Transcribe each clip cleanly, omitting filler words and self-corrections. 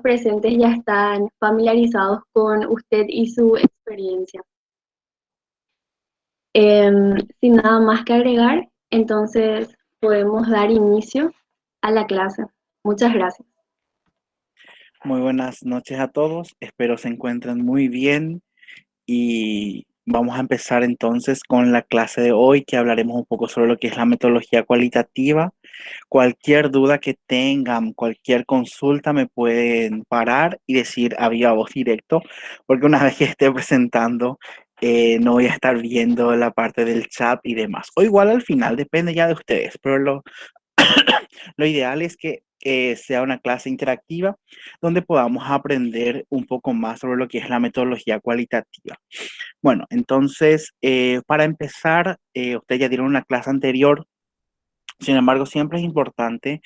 presentes ya están familiarizados con usted y su experiencia. Sin nada más que agregar, entonces podemos dar inicio a la clase. Muchas gracias. Muy buenas noches a todos, espero se encuentren muy bien y vamos a empezar entonces con la clase de hoy, que hablaremos un poco sobre lo que es la metodología cualitativa. Cualquier duda que tengan, cualquier consulta, me pueden parar y decir a viva voz directo, porque una vez que esté presentando, no voy a estar viendo la parte del chat y demás. O igual al final, depende ya de ustedes, pero lo ideal es que sea una clase interactiva donde podamos aprender un poco más sobre lo que es la metodología cualitativa. Bueno, entonces, para empezar, ustedes ya dieron una clase anterior. Sin embargo, siempre es importante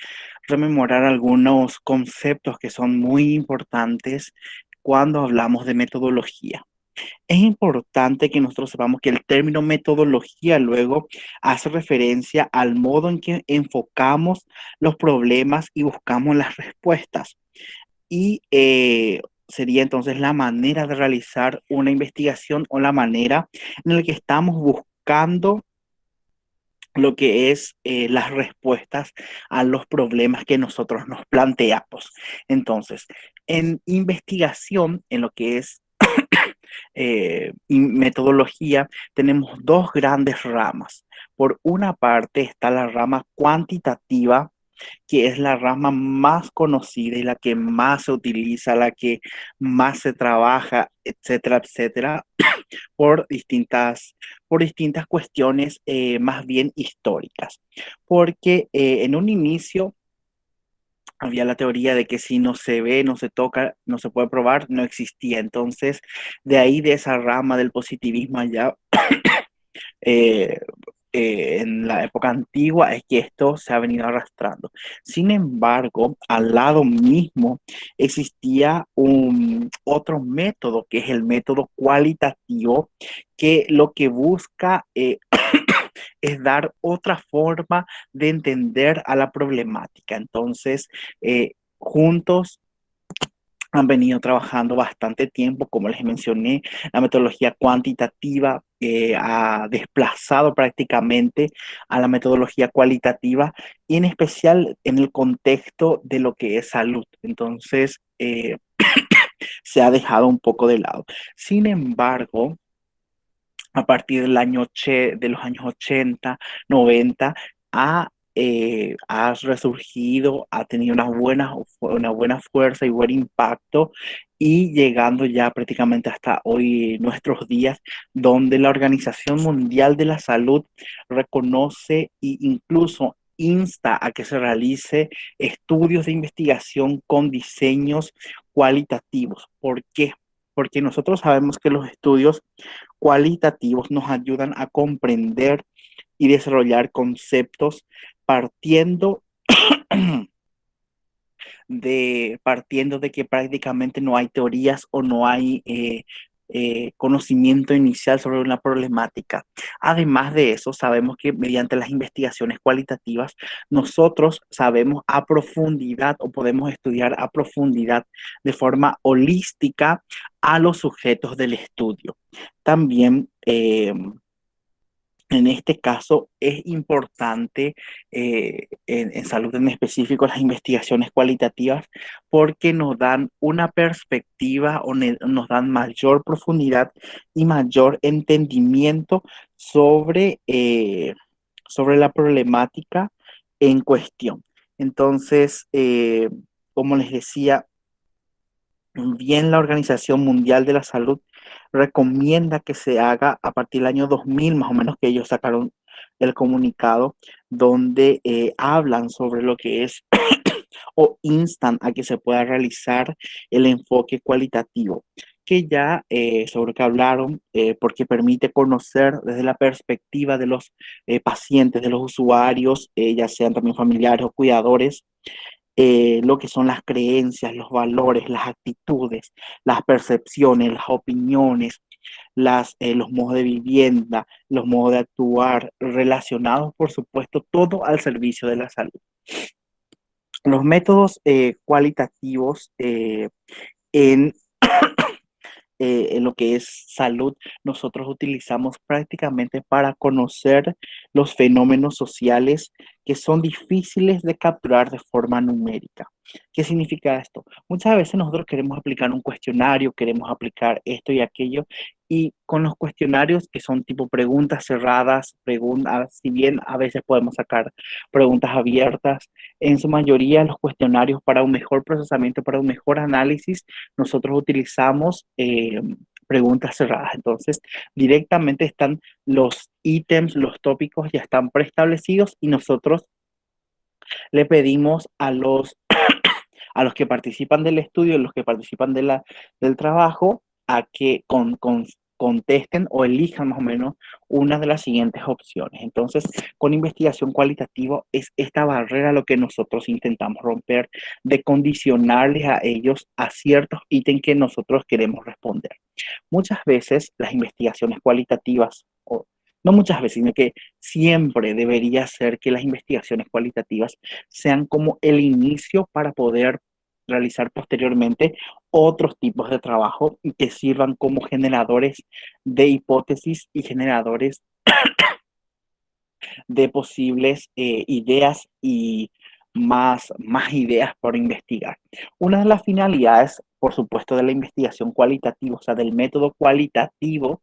rememorar algunos conceptos que son muy importantes cuando hablamos de metodología. Es importante que nosotros sepamos que el término metodología luego hace referencia al modo en que enfocamos los problemas y buscamos las respuestas. Y sería entonces la manera de realizar una investigación o la manera en la que estamos buscando lo que es las respuestas a los problemas que nosotros nos planteamos. Entonces, en investigación, en lo que es metodología, tenemos dos grandes ramas. Por una parte está la rama cuantitativa, que es la rama más conocida y la que más se utiliza, la que más se trabaja, etcétera, etcétera, por distintas cuestiones más bien históricas. Porque en un inicio había la teoría de que si no se ve, no se toca, no se puede probar, no existía. Entonces, de ahí, de esa rama del positivismo allá, eh, en la época antigua, es que esto se ha venido arrastrando. Sin embargo, al lado mismo existía un otro método, que es el método cualitativo, que lo que busca es dar otra forma de entender a la problemática. Entonces, juntos han venido trabajando bastante tiempo. Como les mencioné, la metodología cuantitativa ha desplazado prácticamente a la metodología cualitativa, y en especial en el contexto de lo que es salud. Entonces, se ha dejado un poco de lado. Sin embargo, a partir de los años 80, 90, ha resurgido, ha tenido una buena fuerza y buen impacto, y llegando ya prácticamente hasta hoy, nuestros días, donde la Organización Mundial de la Salud reconoce e incluso insta a que se realice estudios de investigación con diseños cualitativos. ¿Por qué? Porque nosotros sabemos que los estudios cualitativos nos ayudan a comprender y desarrollar conceptos partiendo partiendo de que prácticamente no hay teorías o no hay conocimiento inicial sobre una problemática. Además de eso, sabemos que mediante las investigaciones cualitativas, nosotros sabemos a profundidad, o podemos estudiar a profundidad de forma holística a los sujetos del estudio. También, en este caso, es importante, en salud en específico, las investigaciones cualitativas, porque nos dan una perspectiva, o nos dan mayor profundidad y mayor entendimiento sobre la problemática en cuestión. Entonces, como les decía, bien, la Organización Mundial de la Salud recomienda que se haga a partir del año 2000, más o menos, que ellos sacaron el comunicado donde hablan sobre lo que es o instan a que se pueda realizar el enfoque cualitativo, que ya sobre lo que hablaron, porque permite conocer desde la perspectiva de los pacientes, de los usuarios, ya sean también familiares o cuidadores, lo que son las creencias, los valores, las actitudes, las percepciones, las opiniones, los modos de vivienda, los modos de actuar relacionados, por supuesto, todo al servicio de la salud. Los métodos cualitativos en en lo que es salud, nosotros utilizamos prácticamente para conocer los fenómenos sociales que son difíciles de capturar de forma numérica. ¿Qué significa esto? Muchas veces nosotros queremos aplicar un cuestionario, queremos aplicar esto y aquello, y con los cuestionarios que son tipo preguntas cerradas, preguntas, si bien a veces podemos sacar preguntas abiertas, en su mayoría los cuestionarios para un mejor procesamiento, para un mejor análisis, nosotros utilizamos preguntas cerradas. Entonces, directamente están los ítems, los tópicos ya están preestablecidos y nosotros le pedimos a los que participan del estudio, a los que participan del trabajo, a que contesten o elijan más o menos una de las siguientes opciones. Entonces, con investigación cualitativa es esta barrera lo que nosotros intentamos romper, de condicionarles a ellos a ciertos ítems que nosotros queremos responder. Muchas veces las investigaciones cualitativas, o no muchas veces, sino que siempre debería ser que las investigaciones cualitativas sean como el inicio para poder realizar posteriormente otros tipos de trabajo y que sirvan como generadores de hipótesis y generadores de posibles ideas y más ideas por investigar. Una de las finalidades, por supuesto, de la investigación cualitativa, o sea, del método cualitativo,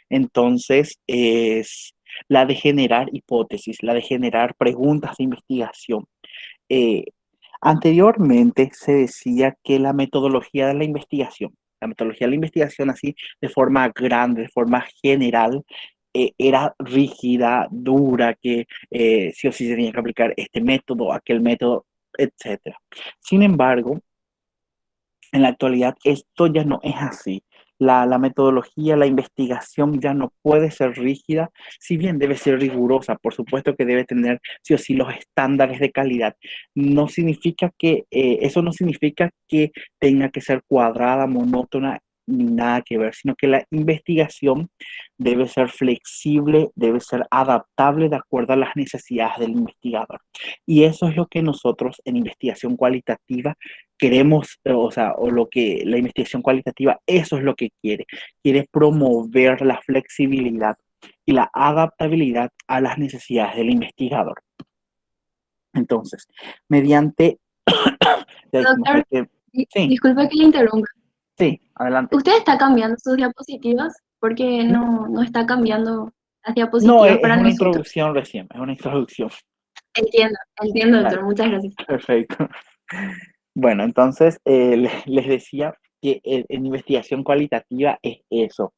entonces es la de generar hipótesis, la de generar preguntas de investigación. Eh, Anteriormente se decía que la metodología de la investigación así de forma grande, de forma general, era rígida, dura, que sí o sí se tenía que aplicar este método, aquel método, etcétera. Sin embargo, en la actualidad esto ya no es así. La metodología, la investigación ya no puede ser rígida, si bien debe ser rigurosa, por supuesto que debe tener sí o sí los estándares de calidad. Eso no significa que tenga que ser cuadrada, monótona, ni nada que ver, sino que la investigación debe ser flexible, debe ser adaptable de acuerdo a las necesidades del investigador. Y eso es lo que nosotros en investigación cualitativa queremos, o sea, o lo que la investigación cualitativa, eso es lo que quiere promover la flexibilidad y la adaptabilidad a las necesidades del investigador. Entonces, mediante, ya dijimos Doctor, de que, sí, disculpe que le interrumpa. sí, adelante. ¿Usted está cambiando sus diapositivas? Porque no está cambiando las No, diapositivas es para una nosotros. introducción recién, es una introducción. Entiendo, Vale, doctor. Muchas gracias. perfecto. Bueno, entonces les decía que en investigación cualitativa es eso.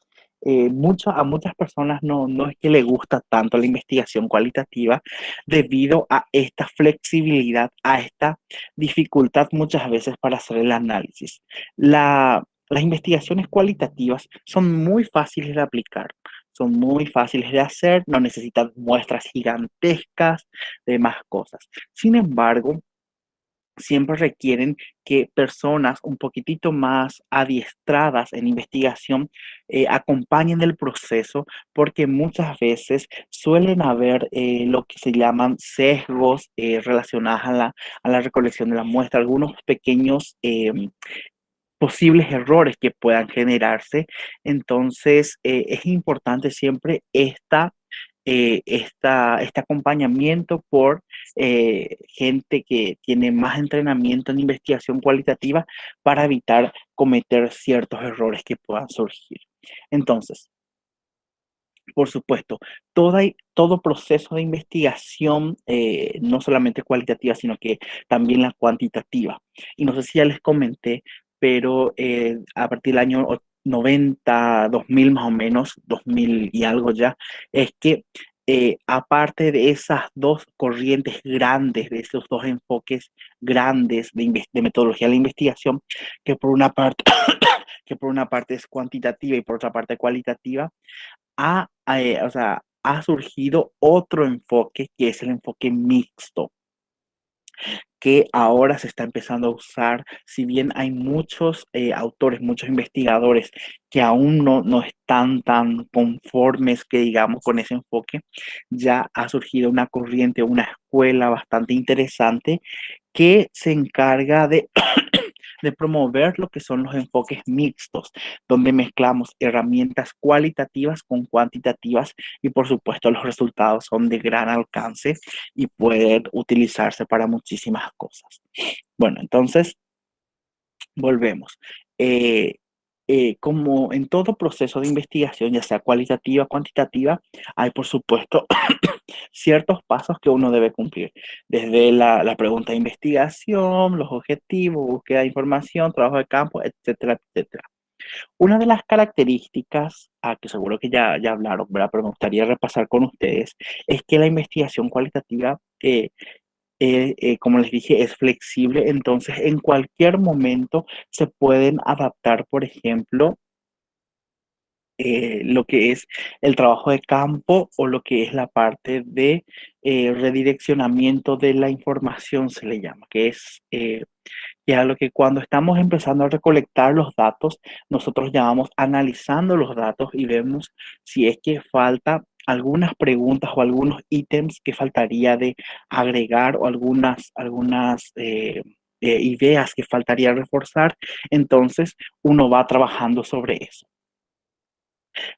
A muchas personas no es que le gusta tanto la investigación cualitativa debido a esta flexibilidad, a esta dificultad muchas veces para hacer el análisis. Las investigaciones cualitativas son muy fáciles de aplicar, son muy fáciles de hacer, no necesitan muestras gigantescas de más cosas. Sin embargo, siempre requieren que personas un poquitito más adiestradas en investigación acompañen el proceso porque muchas veces suelen haber lo que se llaman sesgos relacionados a la recolección de la muestra, algunos pequeños posibles errores que puedan generarse. Entonces, es importante siempre este acompañamiento por gente que tiene más entrenamiento en investigación cualitativa para evitar cometer ciertos errores que puedan surgir. Entonces, por supuesto, todo proceso de investigación, no solamente cualitativa, sino que también la cuantitativa. Y no sé si ya les comenté, pero a partir del año 90, 2000 más o menos, 2000 y algo ya, es que aparte de esas dos corrientes grandes, de esos dos enfoques grandes de metodología de la investigación, que por una parte, que por una parte es cuantitativa y por otra parte cualitativa, o sea, ha surgido otro enfoque que es el enfoque mixto, que ahora se está empezando a usar, si bien hay muchos autores, muchos investigadores que aún no están tan conformes, que digamos, con ese enfoque, ya ha surgido una corriente, una escuela bastante interesante que se encarga de promover lo que son los enfoques mixtos, donde mezclamos herramientas cualitativas con cuantitativas y por supuesto los resultados son de gran alcance y pueden utilizarse para muchísimas cosas. Bueno, entonces volvemos. Eh, como en todo proceso de investigación, ya sea cualitativa o cuantitativa, hay por supuesto ciertos pasos que uno debe cumplir, desde la pregunta de investigación, los objetivos, búsqueda de información, trabajo de campo, etcétera, etcétera. Una de las características, que seguro que ya hablaron, ¿verdad? Pero me gustaría repasar con ustedes, es que la investigación cualitativa, como les dije, es flexible, entonces en cualquier momento se pueden adaptar, por ejemplo, lo que es el trabajo de campo o lo que es la parte de redireccionamiento de la información, se le llama, que es ya lo que cuando estamos empezando a recolectar los datos, nosotros ya vamos analizando los datos y vemos si es que falta algunas preguntas o algunos ítems que faltaría de agregar o algunas ideas que faltaría reforzar. Entonces, uno va trabajando sobre eso.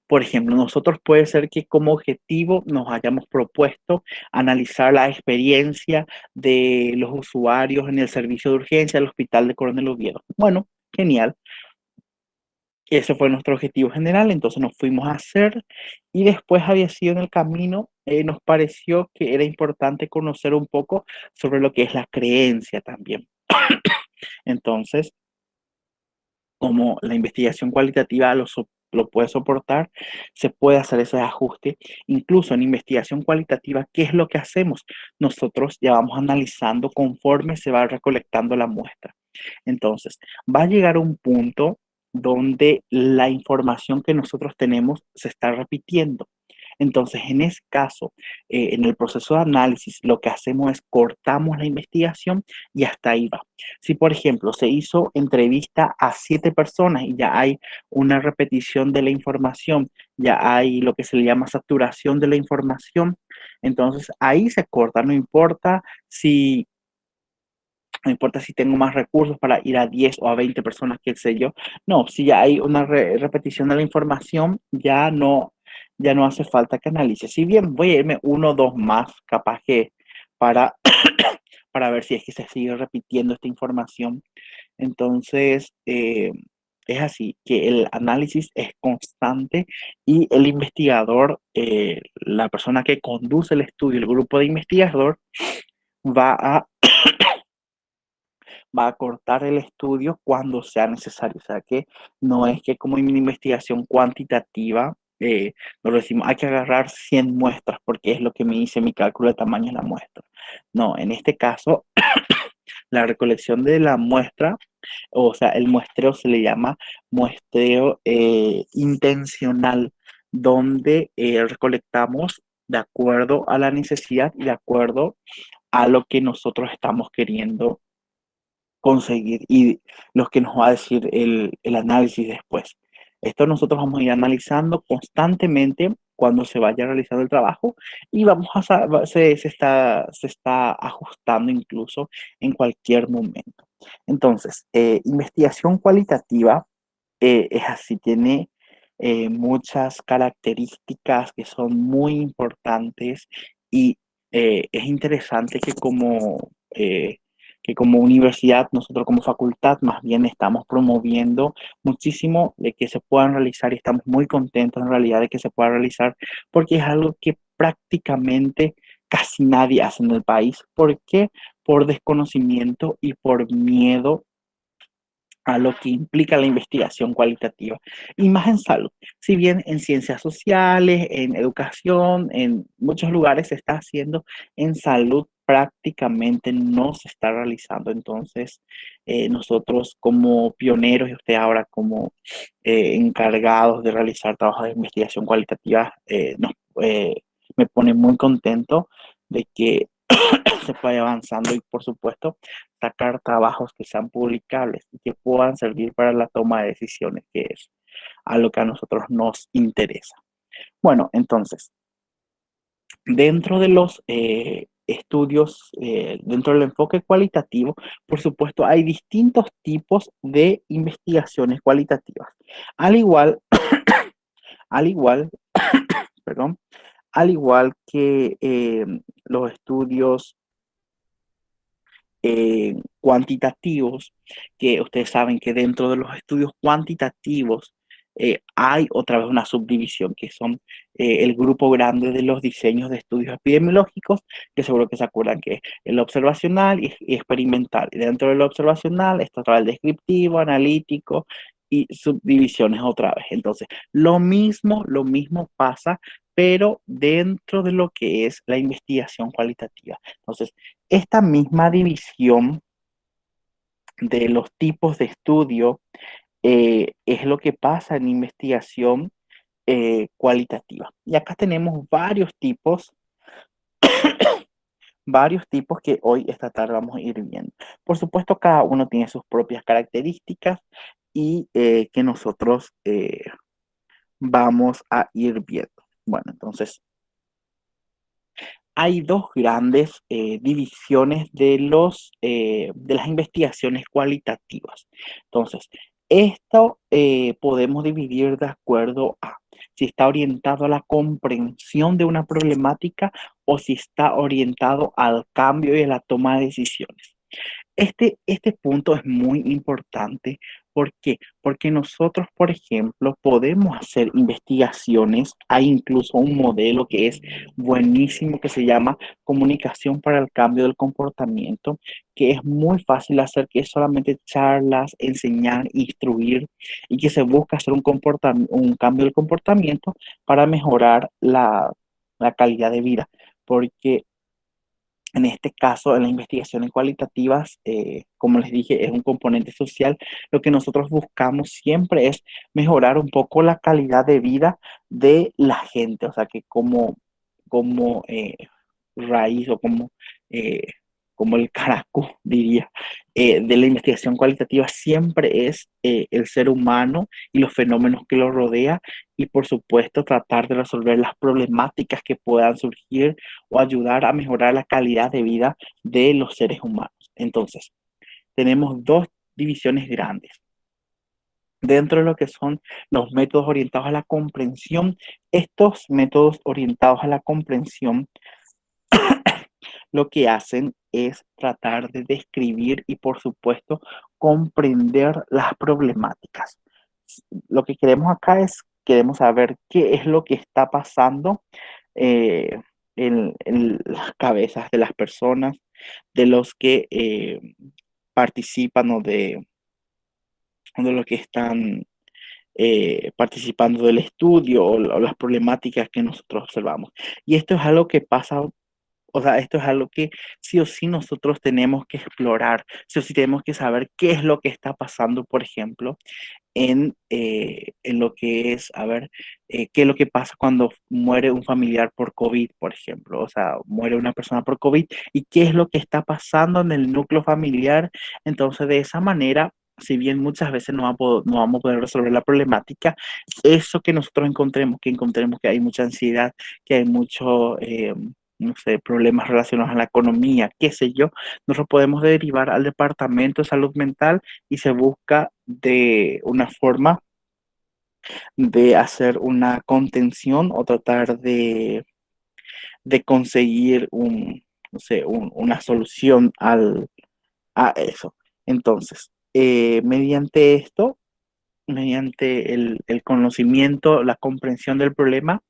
Por ejemplo, nosotros puede ser que como objetivo nos hayamos propuesto analizar la experiencia de los usuarios en el servicio de urgencia del Hospital de Coronel Oviedo. Bueno, genial. Ese fue nuestro objetivo general, entonces nos fuimos a hacer y después había sido en el camino, nos pareció que era importante conocer un poco sobre lo que es la creencia también. Entonces, como la investigación cualitativa lo puede soportar, se puede hacer ese ajuste. Incluso en investigación cualitativa, ¿qué es lo que hacemos? Nosotros ya vamos analizando conforme se va recolectando la muestra. Entonces, va a llegar un punto donde la información que nosotros tenemos se está repitiendo. Entonces, en ese caso, en el proceso de análisis, lo que hacemos es cortamos la investigación y hasta ahí va. Si, por ejemplo, se hizo entrevista a 7 personas y ya hay una repetición de la información, ya hay lo que se le llama saturación de la información, entonces ahí se corta, no importa si tengo más recursos para ir a 10 o a 20 personas, qué sé yo. No, si ya hay una repetición de la información, ya no hace falta que analice. Si bien voy a irme uno o dos más, capaz que para, para ver si es que se sigue repitiendo esta información. Entonces, es así, que el análisis es constante y el investigador, la persona que conduce el estudio, el grupo de investigador, va a va a cortar el estudio cuando sea necesario. O sea que no es que como en una investigación cuantitativa, nos decimos, hay que agarrar 100 muestras porque es lo que me dice mi cálculo de tamaño de la muestra. No, en este caso, la recolección de la muestra, o sea, el muestreo se le llama muestreo intencional, donde recolectamos de acuerdo a la necesidad y de acuerdo a lo que nosotros estamos queriendo conseguir y lo que nos va a decir el análisis después. Esto nosotros vamos a ir analizando constantemente cuando se vaya realizando el trabajo y se está ajustando incluso en cualquier momento. Entonces, investigación cualitativa es así, tiene muchas características que son muy importantes y es interesante que como universidad, nosotros como facultad, más bien estamos promoviendo muchísimo de que se puedan realizar y estamos muy contentos en realidad de que se pueda realizar porque es algo que prácticamente casi nadie hace en el país. ¿Por qué? Por desconocimiento y por miedo a lo que implica la investigación cualitativa y más en salud. Si bien en ciencias sociales, en educación, en muchos lugares se está haciendo, en salud prácticamente no se está realizando. Entonces, nosotros como pioneros y usted ahora como encargados de realizar trabajos de investigación cualitativa, me pone muy contento de que se puede avanzando y por supuesto sacar trabajos que sean publicables y que puedan servir para la toma de decisiones, que es a lo que a nosotros nos interesa. Bueno, entonces, dentro de los estudios dentro del enfoque cualitativo, por supuesto, hay distintos tipos de investigaciones cualitativas. Al igual, al igual, perdón, al igual que los estudios cuantitativos, que ustedes saben que dentro de los estudios cuantitativos hay otra vez una subdivisión, que son el grupo grande de los diseños de estudios epidemiológicos, que seguro que se acuerdan que es el observacional y experimental. Y dentro del observacional está otra vez el descriptivo, analítico y subdivisiones otra vez. Entonces, lo mismo pasa, pero dentro de lo que es la investigación cualitativa. Entonces, esta misma división de los tipos de estudio es lo que pasa en investigación cualitativa. Y acá tenemos varios tipos que hoy, esta tarde, vamos a ir viendo. Por supuesto, cada uno tiene sus propias características y que nosotros vamos a ir viendo. Bueno, entonces, hay dos grandes divisiones de las investigaciones cualitativas. Entonces, esto podemos dividir de acuerdo a si está orientado a la comprensión de una problemática o si está orientado al cambio y a la toma de decisiones. Este punto es muy importante. ¿Por qué? Porque nosotros, por ejemplo, podemos hacer investigaciones. Hay incluso un modelo que es buenísimo que se llama comunicación para el cambio del comportamiento, que es muy fácil hacer, que es solamente charlas, enseñar, instruir y que se busca hacer un cambio del comportamiento para mejorar la calidad de vida. Porque en este caso, en las investigaciones cualitativas, como les dije, es un componente social. Lo que nosotros buscamos siempre es mejorar un poco la calidad de vida de la gente, o sea, que como raíz o eh, como el caracú, diría, de la investigación cualitativa siempre es el ser humano y los fenómenos que lo rodea y por supuesto tratar de resolver las problemáticas que puedan surgir o ayudar a mejorar la calidad de vida de los seres humanos. Entonces, tenemos dos divisiones grandes. Dentro de lo que son los métodos orientados a la comprensión, estos métodos orientados a la comprensión lo que hacen es tratar de describir y, por supuesto, comprender las problemáticas. Lo que queremos acá es, queremos saber qué es lo que está pasando eh, en las cabezas de las personas, de los que participan o de los que están participando del estudio o las problemáticas que nosotros observamos. Y esto es algo que pasa, o sea, esto es algo que sí o sí nosotros tenemos que explorar, sí o sí tenemos que saber qué es lo que está pasando, por ejemplo, en lo que es, a ver, qué es lo que pasa cuando muere un familiar por COVID, por ejemplo, o sea, muere una persona por COVID y qué es lo que está pasando en el núcleo familiar. Entonces, de esa manera, si bien muchas veces no vamos a poder resolver la problemática, eso que nosotros encontremos que hay mucha ansiedad, que hay mucho, no sé, problemas relacionados a la economía, qué sé yo, nosotros podemos derivar al Departamento de Salud Mental y se busca de una forma de hacer una contención o tratar de conseguir no sé, una solución a eso. Entonces, mediante esto, mediante el conocimiento, la comprensión del problema,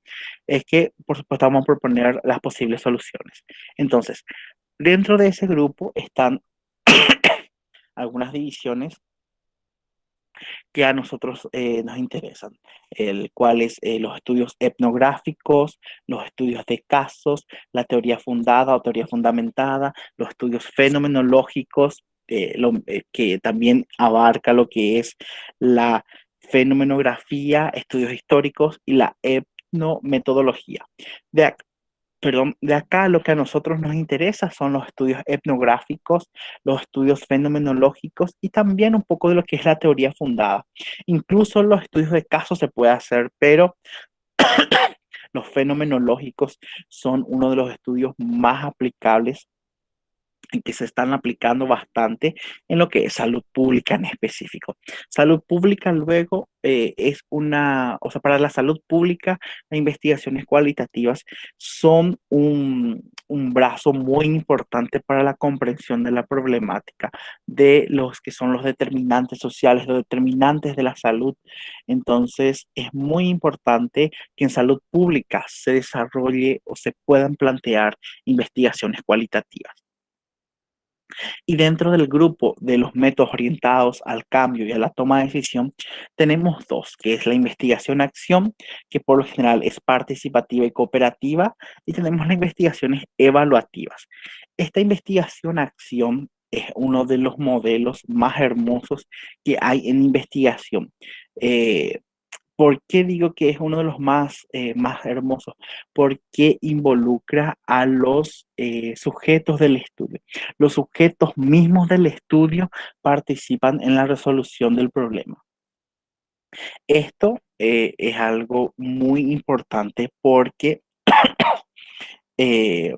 es que, por supuesto, vamos a proponer las posibles soluciones. Entonces, dentro de ese grupo están algunas divisiones que a nosotros nos interesan, el cual es los estudios etnográficos, los estudios de casos, la teoría fundada o teoría fundamentada, los estudios fenomenológicos, que también abarca lo que es la fenomenografía, estudios históricos y la etnometodología. De, Perdón, de acá lo que a nosotros nos interesa son los estudios etnográficos, los estudios fenomenológicos y también un poco de lo que es la teoría fundada. Incluso los estudios de casos se puede hacer, pero Los fenomenológicos son uno de los estudios más aplicables y que se están aplicando bastante en lo que es salud pública en específico. Salud pública luego es o sea, para la salud pública, las investigaciones cualitativas son un brazo muy importante para la comprensión de la problemática de los que son los determinantes sociales, los determinantes de la salud. Entonces, es muy importante que en salud pública se desarrolle o se puedan plantear investigaciones cualitativas. Y dentro del grupo de los métodos orientados al cambio y a la toma de decisión, tenemos dos, que es la investigación-acción, que por lo general es participativa y cooperativa, y tenemos las investigaciones evaluativas. Esta investigación-acción es uno de los modelos más hermosos que hay en investigación. Eh, ¿Por qué digo que es uno de los más hermosos? Porque involucra a los sujetos del estudio. Los sujetos mismos del estudio participan en la resolución del problema. Esto es algo muy importante eh,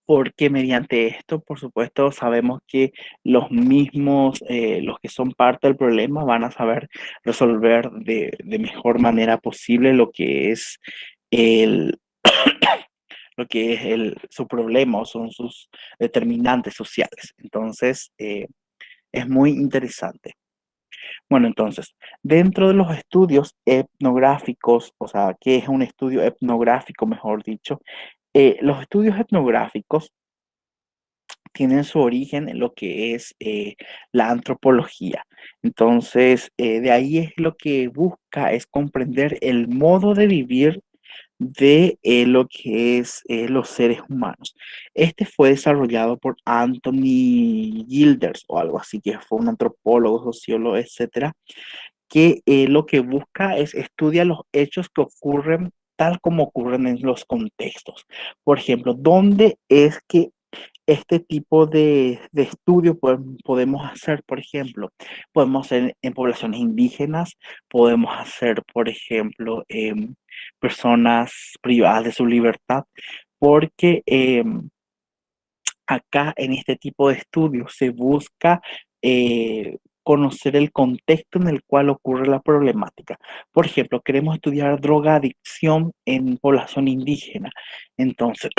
porque mediante esto, por supuesto, sabemos que los que son parte del problema, van a saber resolver de mejor manera posible el, su problema o son sus determinantes sociales. Entonces, es muy interesante. Bueno, entonces, dentro de los estudios etnográficos, o sea, ¿qué es un estudio etnográfico, mejor dicho? Los estudios etnográficos tienen su origen en lo que es la antropología. Entonces, de ahí es lo que busca, es comprender el modo de vivir de lo que es los seres humanos. Este fue desarrollado por Anthony Gilders o algo así, que fue un antropólogo, sociólogo, etcétera, que lo que busca es estudiar los hechos que ocurren tal como ocurren en los contextos. Por ejemplo, ¿dónde es que este tipo de estudio podemos hacer? Por ejemplo, podemos hacer en poblaciones indígenas, podemos hacer, por ejemplo, personas privadas de su libertad, porque acá en este tipo de estudios se busca conocer el contexto en el cual ocurre la problemática. Por ejemplo, queremos estudiar drogadicción en población indígena. Entonces,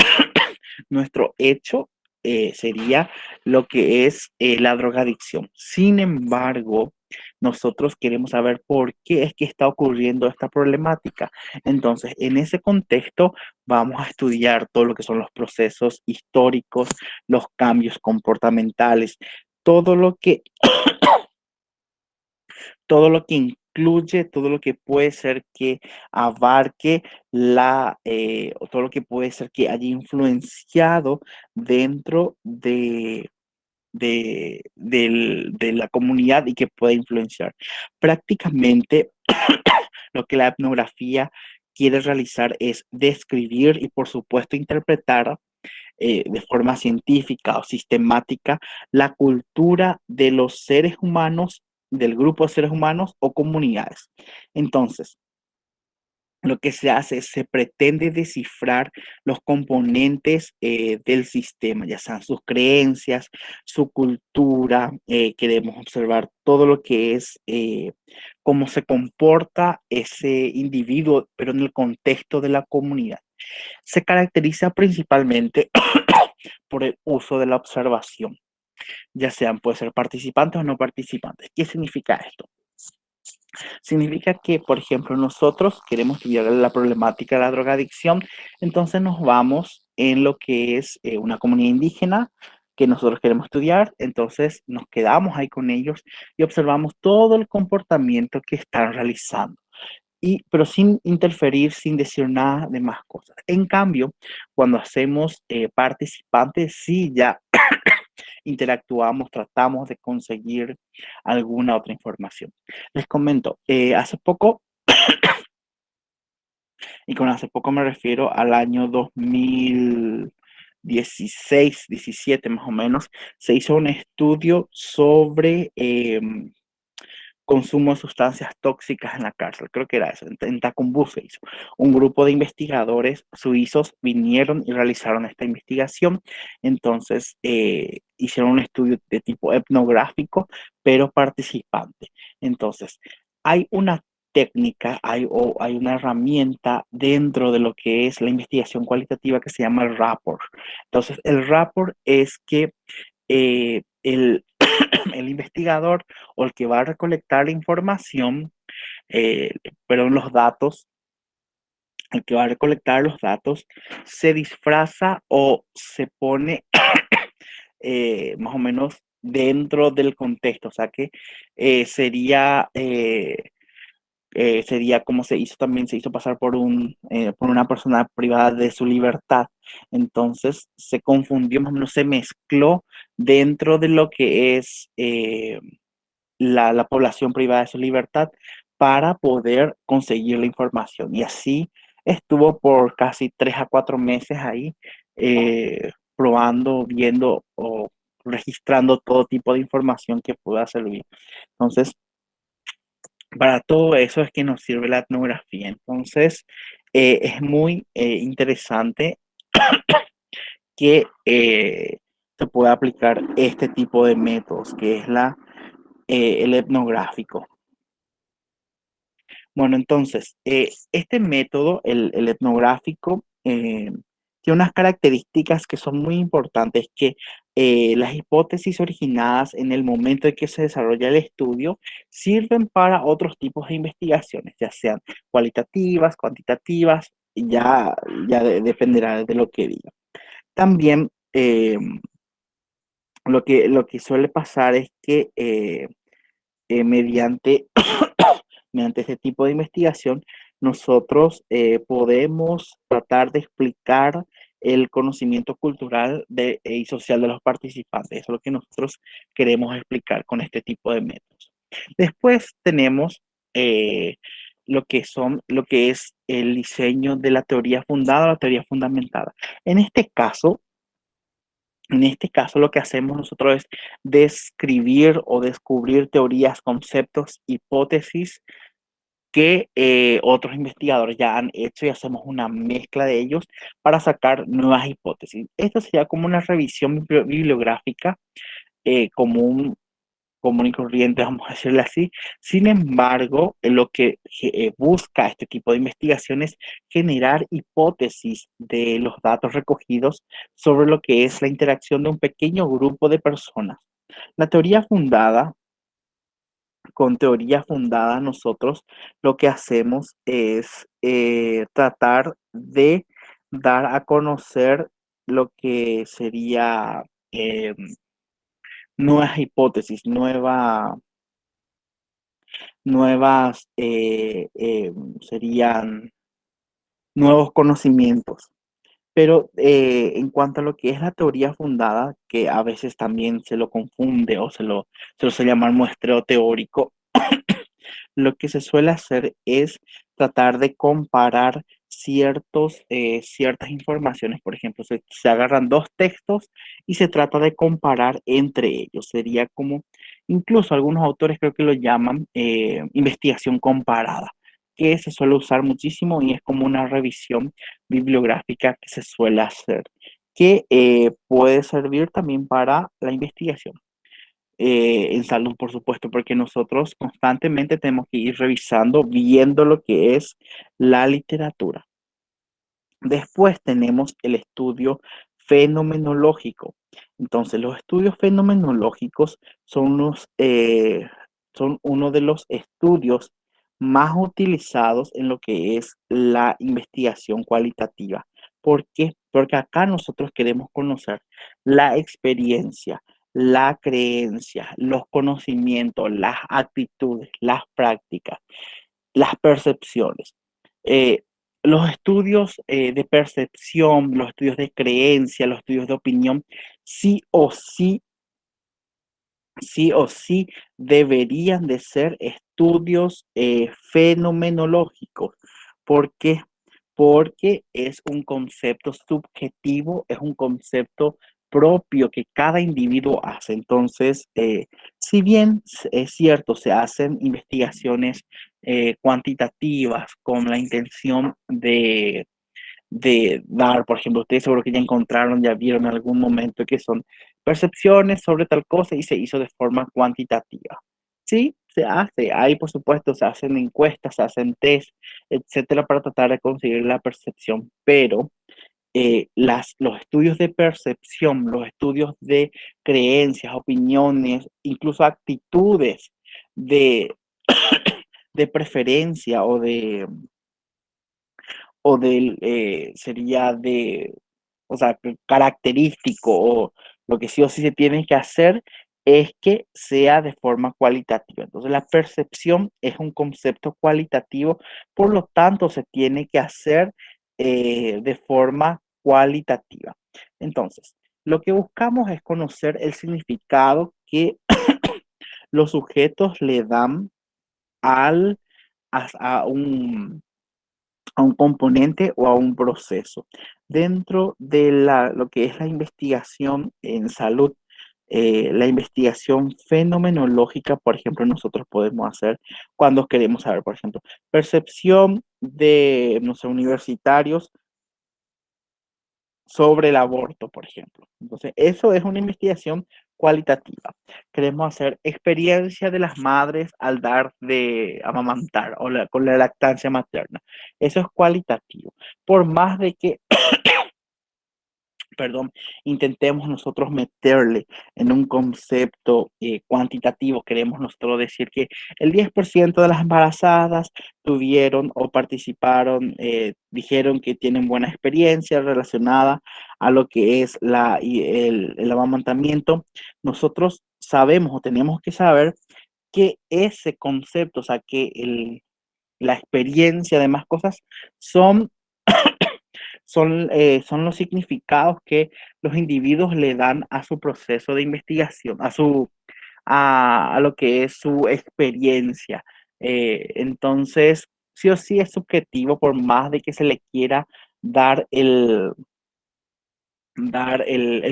nuestro hecho sería lo que es la drogadicción. Sin embargo, nosotros queremos saber por qué es que está ocurriendo esta problemática. Entonces, en ese contexto, vamos a estudiar todo lo que son los procesos históricos, los cambios comportamentales, todo lo que, todo lo que incluye, todo lo que puede ser que abarque o todo lo que puede ser que haya influenciado dentro de la comunidad y que pueda influenciar. Prácticamente lo que la etnografía quiere realizar es describir y por supuesto interpretar de forma científica o sistemática la cultura de los seres humanos, del grupo de seres humanos o comunidades. Entonces, lo que se hace es se pretende descifrar los componentes del sistema, ya sean sus creencias, su cultura, queremos observar todo lo que es cómo se comporta ese individuo, pero en el contexto de la comunidad. Se caracteriza principalmente por el uso de la observación, ya sean, puede ser participantes o no participantes. ¿Qué significa esto? Significa que, por ejemplo, nosotros queremos estudiar la problemática de la drogadicción, entonces nos vamos en lo que es una comunidad indígena que nosotros queremos estudiar, entonces nos quedamos ahí con ellos y observamos todo el comportamiento que están realizando. Pero sin interferir, sin decir nada de más cosas. En cambio, cuando hacemos participantes, sí ya interactuamos, tratamos de conseguir alguna otra información. Les comento, hace poco, y con hace poco me refiero al año 2016, 17 más o menos, se hizo un estudio sobre consumo de sustancias tóxicas en la cárcel. Creo que era eso, en Tacumbú se hizo. Un grupo de investigadores suizos vinieron y realizaron esta investigación. Entonces, hicieron un estudio de tipo etnográfico, pero participante. Entonces, hay una técnica, hay una herramienta dentro de lo que es la investigación cualitativa que se llama el rapport. Entonces, el rapport es que el investigador o el que va a recolectar la información, eh, perdón, los datos, el que va a recolectar los datos, se disfraza o se pone más o menos dentro del contexto, o sea que eh, sería, eh, sería como se hizo también, se hizo pasar por una persona privada de su libertad. Entonces se confundió, más o menos se mezcló dentro de lo que es la población privada de su libertad para poder conseguir la información. Y así estuvo por casi 3 a 4 meses ahí, probando, viendo o registrando todo tipo de información que pueda servir. Entonces, para todo eso es que nos sirve la etnografía. Entonces, es muy interesante que se pueda aplicar este tipo de métodos, que es el etnográfico. Bueno, entonces, este método, el etnográfico, tiene unas características que son muy importantes, que las hipótesis originadas en el momento en que se desarrolla el estudio sirven para otros tipos de investigaciones, ya sean cualitativas, cuantitativas, dependerá de lo que diga. También lo que suele pasar es que mediante mediante este tipo de investigación, nosotros podemos tratar de explicar el conocimiento cultural y social de los participantes. Eso es lo que nosotros queremos explicar con este tipo de métodos. Después tenemos eh, lo que es el diseño de la teoría fundada o la teoría fundamentada. En este caso, en este caso, lo que hacemos nosotros es describir o descubrir teorías, conceptos, hipótesis que otros investigadores ya han hecho y hacemos una mezcla de ellos para sacar nuevas hipótesis. Esto sería como una revisión bibliográfica común, común y corriente, vamos a decirle así. Sin embargo, lo que busca este tipo de investigación es generar hipótesis de los datos recogidos sobre lo que es la interacción de un pequeño grupo de personas. La teoría fundada con teoría fundada, nosotros lo que hacemos es tratar de dar a conocer lo que sería nuevas hipótesis, nuevas serían nuevos conocimientos. Pero en cuanto a lo que es la teoría fundada, que a veces también se lo confunde o se lo suele llamar muestreo teórico, lo que se suele hacer es tratar de comparar ciertas informaciones. Por ejemplo, se agarran dos textos y se trata de comparar entre ellos. Sería como, incluso algunos autores creo que lo llaman investigación comparada, que se suele usar muchísimo y es como una revisión bibliográfica que se suele hacer, que puede servir también para la investigación en salud, por supuesto, porque nosotros constantemente tenemos que ir revisando, viendo lo que es la literatura. Después tenemos el estudio fenomenológico. Entonces, los estudios fenomenológicos son uno de los estudios más utilizados en lo que es la investigación cualitativa. ¿Por qué? Porque acá nosotros queremos conocer la experiencia, la creencia, los conocimientos, las actitudes, las prácticas, las percepciones. Eh, los estudios de percepción, los estudios de creencia, los estudios de opinión, sí o sí, sí o sí deberían de ser estudios fenomenológicos. ¿Por qué? Porque es un concepto subjetivo, es un concepto propio que cada individuo hace. Entonces, Si bien es cierto, se hacen investigaciones cuantitativas con la intención de dar, por ejemplo, ustedes seguro que ya encontraron, ya vieron en algún momento que son percepciones sobre tal cosa y se hizo de forma cuantitativa. Sí, se hace. Ahí, por supuesto, se hacen encuestas, se hacen test, etcétera, para tratar de conseguir la percepción, pero los estudios de percepción, los estudios de creencias, opiniones, incluso actitudes de, de preferencia o del, sería de, o sea, característico o lo que sí o sí se tiene que hacer es que sea de forma cualitativa. Entonces, la percepción es un concepto cualitativo, por lo tanto, se tiene que hacer de forma cualitativa. Entonces, lo que buscamos es conocer el significado que los sujetos le dan al, a a un componente o a un proceso. Dentro de lo que es la investigación en salud, la investigación fenomenológica, por ejemplo, nosotros podemos hacer cuando queremos saber, por ejemplo, percepción de, no sé, universitarios sobre el aborto, por ejemplo. Entonces, eso es una investigación cualitativa. Queremos hacer experiencia de las madres al dar de amamantar o con la lactancia materna. Eso es cualitativo. Por más de que perdón, intentemos nosotros meterle en un concepto cuantitativo, queremos nosotros decir que el 10% de las embarazadas tuvieron o participaron, dijeron que tienen buena experiencia relacionada a lo que es el amamantamiento. Nosotros sabemos o tenemos que saber que ese concepto, o sea, que la experiencia de más cosas son son los significados que los individuos le dan a su proceso de investigación, a lo que es su experiencia. Entonces, sí o sí es subjetivo por más de que se le quiera dar el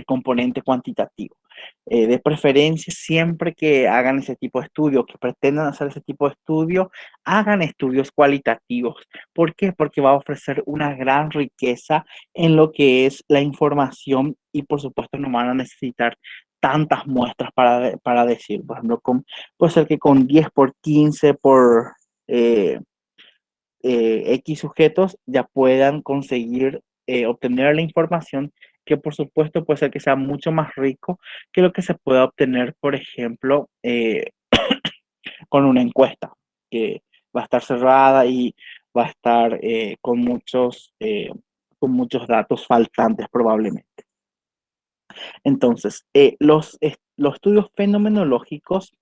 componente cuantitativo. De preferencia, siempre que hagan ese tipo de estudios, que pretendan hacer ese tipo de estudios, hagan estudios cualitativos. ¿Por qué? Porque va a ofrecer una gran riqueza en lo que es la información y por supuesto no van a necesitar tantas muestras para decir, por ejemplo, puede ser que con 10 por 15 por eh, X sujetos ya puedan conseguir obtener la información que por supuesto puede ser que sea mucho más rico que lo que se pueda obtener, por ejemplo, con una encuesta que va a estar cerrada y va a estar con muchos datos faltantes probablemente. Entonces, los estudios fenomenológicos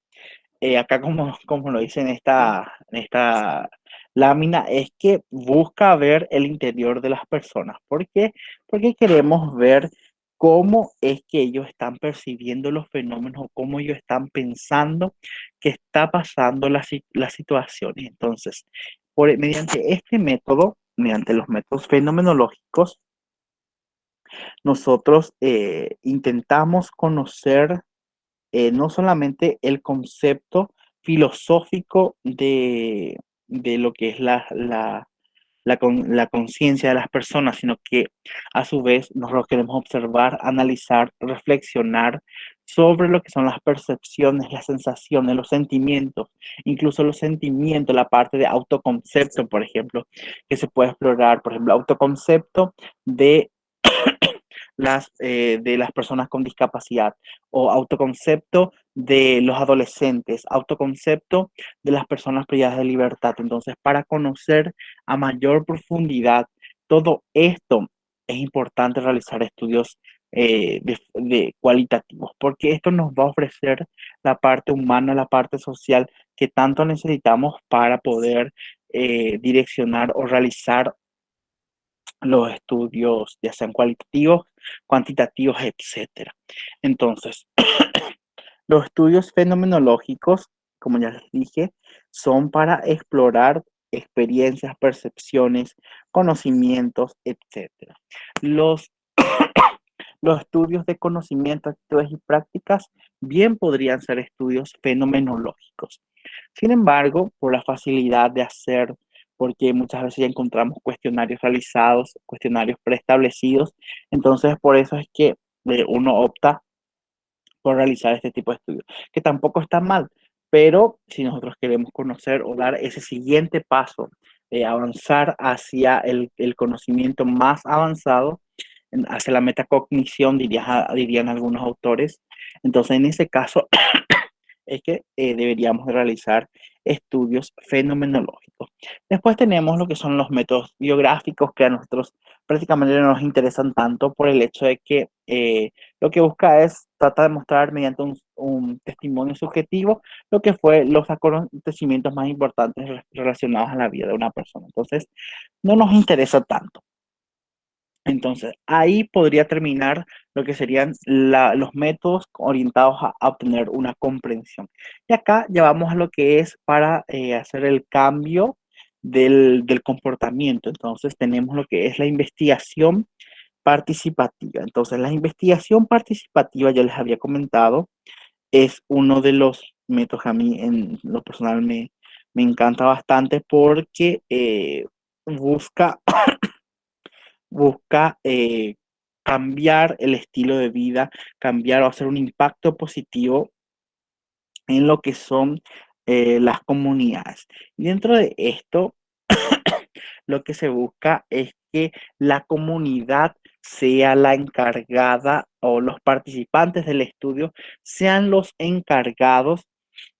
acá como lo dice en esta lámina, es que busca ver el interior de las personas. ¿Por qué? Porque queremos ver cómo es que ellos están percibiendo los fenómenos o cómo ellos están pensando que está pasando las situaciones. Entonces, mediante este método, mediante los métodos fenomenológicos, nosotros intentamos conocer no solamente el concepto filosófico de lo que es la conciencia de las personas, sino que a su vez nos lo queremos observar, analizar, reflexionar sobre lo que son las percepciones, las sensaciones, los sentimientos, incluso los sentimientos, la parte de autoconcepto, por ejemplo, que se puede explorar, por ejemplo, autoconcepto de de las personas con discapacidad o autoconcepto de los adolescentes, autoconcepto de las personas privadas de libertad. Entonces, para conocer a mayor profundidad todo esto, es importante realizar estudios cualitativos, porque esto nos va a ofrecer la parte humana, la parte social que tanto necesitamos para poder direccionar o realizar los estudios, ya sean cualitativos, cuantitativos, etcétera. Entonces, los estudios fenomenológicos, como ya les dije, son para explorar experiencias, percepciones, conocimientos, etcétera. Los los estudios de conocimiento, actitudes y prácticas bien podrían ser estudios fenomenológicos. Sin embargo, por la facilidad de hacer, porque muchas veces ya encontramos cuestionarios realizados, cuestionarios preestablecidos, entonces por eso es que uno opta por realizar este tipo de estudios, que tampoco está mal, pero si nosotros queremos conocer o dar ese siguiente paso, avanzar hacia el conocimiento más avanzado, hacia la metacognición, dirían algunos autores, entonces en ese caso es que deberíamos realizar estudios fenomenológicos. Después tenemos lo que son los métodos biográficos que a nosotros prácticamente no nos interesan tanto por el hecho de que lo que busca es tratar de mostrar mediante un testimonio subjetivo lo que fue los acontecimientos más importantes relacionados a la vida de una persona. Entonces, no nos interesa tanto. Entonces, ahí podría terminar lo que serían los métodos orientados a obtener una comprensión. Y acá ya vamos a lo que es para hacer el cambio del comportamiento. Entonces, tenemos lo que es la investigación participativa. Entonces, la investigación participativa, ya les había comentado, es uno de los métodos que a mí en lo personal me encanta bastante porque busca busca cambiar el estilo de vida, cambiar o hacer un impacto positivo en lo que son las comunidades. Y dentro de esto, lo que se busca es que la comunidad sea la encargada o los participantes del estudio sean los encargados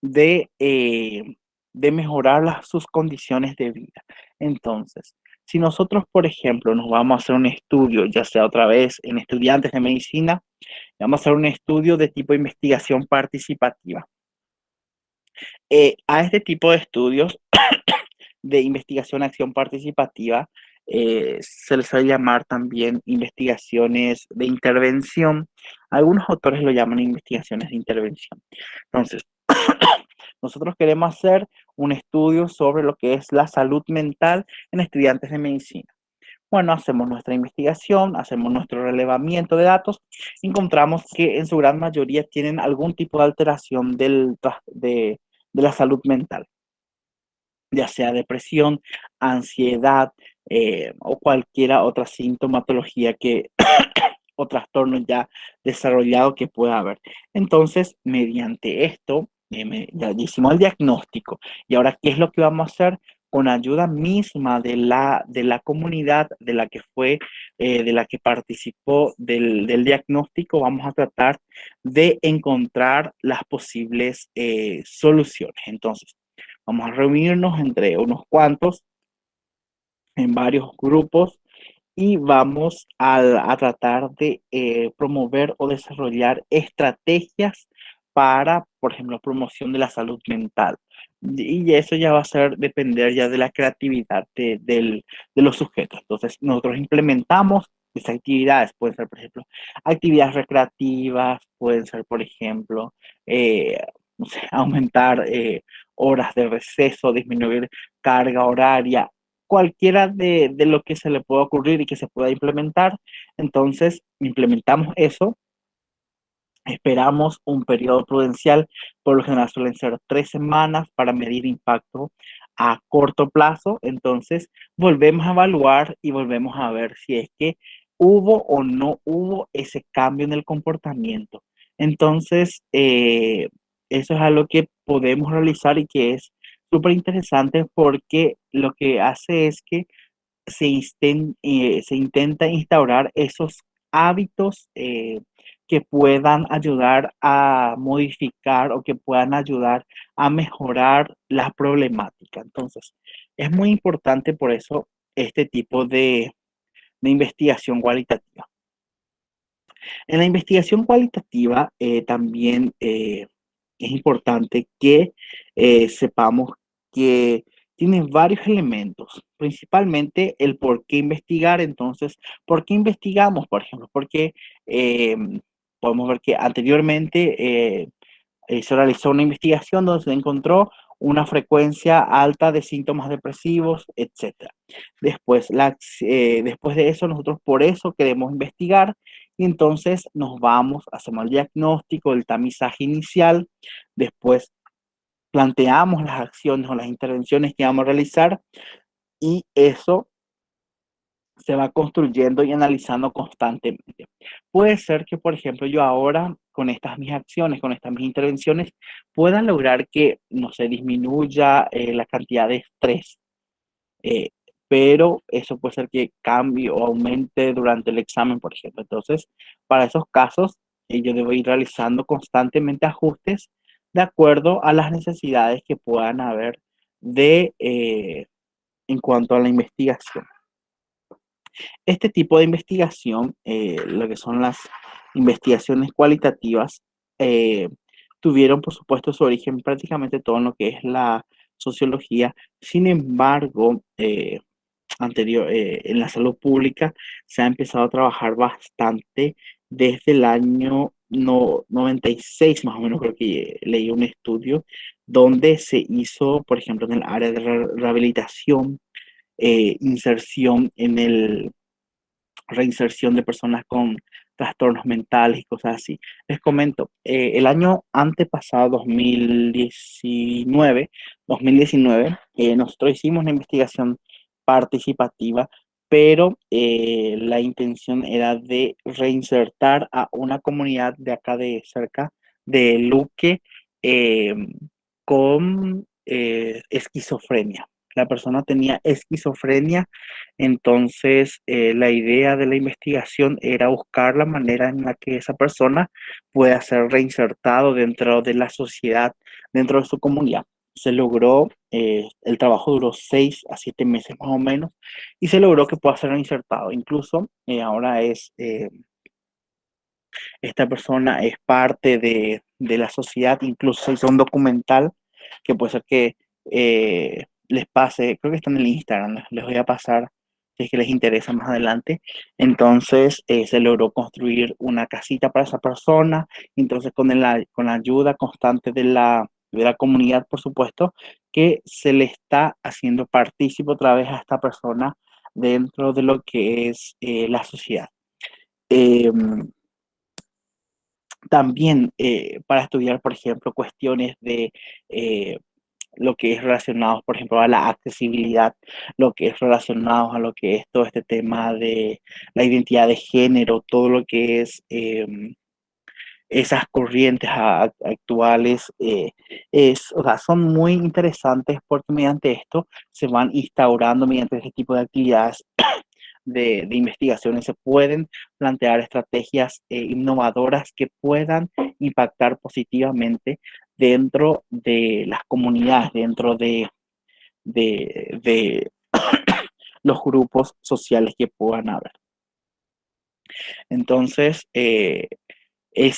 de, eh, de mejorar sus condiciones de vida. Entonces, si nosotros, por ejemplo, nos vamos a hacer un estudio, ya sea otra vez en estudiantes de medicina, vamos a hacer un estudio de tipo investigación participativa. A este tipo de estudios de investigación acción participativa se les suele llamar también investigaciones de intervención. Algunos autores lo llaman investigaciones de intervención. Entonces, nosotros queremos hacer un estudio sobre lo que es la salud mental en estudiantes de medicina. Bueno, hacemos nuestra investigación, hacemos nuestro relevamiento de datos, encontramos que en su gran mayoría tienen algún tipo de alteración de la salud mental, ya sea depresión, ansiedad o cualquiera otra sintomatología que o trastorno ya desarrollado que pueda haber. Entonces, mediante esto, ya hicimos el diagnóstico. Y ahora, ¿qué es lo que vamos a hacer? Con ayuda misma de la comunidad de la que fue, de la que participó del diagnóstico, vamos a tratar de encontrar las posibles soluciones. Entonces, vamos a reunirnos entre unos cuantos, en varios grupos, y vamos a tratar de promover o desarrollar estrategias para, por ejemplo, promoción de la salud mental. Y eso ya va a ser depender ya de la creatividad de los sujetos. Entonces, nosotros implementamos esas actividades, pueden ser, por ejemplo, actividades recreativas, pueden ser, por ejemplo, no sé, aumentar horas de receso, disminuir carga horaria, cualquiera de lo que se le pueda ocurrir y que se pueda implementar. Entonces, implementamos eso, esperamos un periodo prudencial, por lo general suelen ser 3 semanas para medir impacto a corto plazo. Entonces, volvemos a evaluar y volvemos a ver si es que hubo o no hubo ese cambio en el comportamiento. Entonces, eso es algo que podemos realizar y que es súper interesante porque lo que hace es que se intenta instaurar esos hábitos que puedan ayudar a modificar o que puedan ayudar a mejorar la problemática. Entonces, es muy importante por eso este tipo de investigación cualitativa. En la investigación cualitativa también es importante que sepamos que tiene varios elementos, principalmente el por qué investigar. Entonces, ¿por qué investigamos? Por ejemplo, porque eh, podemos ver que anteriormente se realizó una investigación donde se encontró una frecuencia alta de síntomas depresivos, etcétera. Después de eso, nosotros por eso queremos investigar y entonces nos vamos, hacemos el diagnóstico, el tamizaje inicial, después planteamos las acciones o las intervenciones que vamos a realizar y eso se va construyendo y analizando constantemente. Puede ser que, por ejemplo, yo ahora con estas mis acciones, con estas mis intervenciones, pueda lograr que, no se disminuya la cantidad de estrés, eh, pero eso puede ser que cambie o aumente durante el examen, por ejemplo. Entonces, para esos casos, yo debo ir realizando constantemente ajustes de acuerdo a las necesidades que puedan haber en cuanto a la investigación. Este tipo de investigación, lo que son las investigaciones cualitativas, eh, tuvieron, por supuesto, su origen prácticamente todo en lo que es la sociología. Sin embargo, en la salud pública se ha empezado a trabajar bastante desde el año 96, más o menos, creo que leí un estudio donde se hizo, por ejemplo, en el área de rehabilitación, inserción en el reinserción de personas con trastornos mentales y cosas así. Les comento, el año antepasado, 2019, nosotros hicimos una investigación participativa, pero la intención era de reinsertar a una comunidad de acá de cerca, de Luque, eh, con esquizofrenia. La persona tenía esquizofrenia, entonces la idea de la investigación era buscar la manera en la que esa persona pueda ser reinsertado dentro de la sociedad, dentro de su comunidad. Se logró, el trabajo duró 6 a 7 meses más o menos, y se logró que pueda ser reinsertado. Incluso ahora esta persona es parte de la sociedad, incluso se hizo un documental que puede ser que les pase, creo que está en el Instagram, les voy a pasar si es que les interesa más adelante. Entonces se logró construir una casita para esa persona, entonces con la ayuda constante de la comunidad, por supuesto, que se le está haciendo partícipe otra vez a esta persona dentro de lo que es la sociedad. Eh, También para estudiar, por ejemplo, cuestiones de lo que es relacionado, por ejemplo, a la accesibilidad, lo que es relacionado a lo que es todo este tema de la identidad de género, todo lo que es esas corrientes actuales, o sea, son muy interesantes porque mediante esto se van instaurando, mediante este tipo de actividades, de investigaciones, se pueden plantear estrategias innovadoras que puedan impactar positivamente dentro de las comunidades, dentro de los grupos sociales que puedan haber. Entonces, es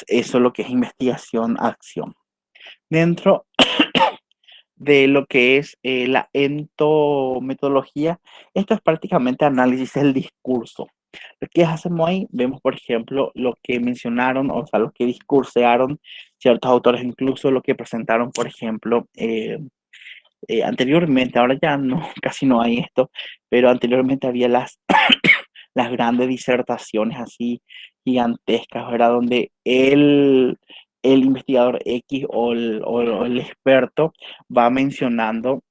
eso lo que es investigación-acción. Dentro de lo que es la entometodología, esto es prácticamente análisis del discurso. Lo que hacemos ahí, vemos, por ejemplo, lo que mencionaron, o sea, lo que discursearon ciertos autores, incluso lo que presentaron, por ejemplo, anteriormente, ahora ya no, casi no hay esto, pero anteriormente había las grandes disertaciones así gigantescas, ¿verdad? Donde el investigador X o el experto va mencionando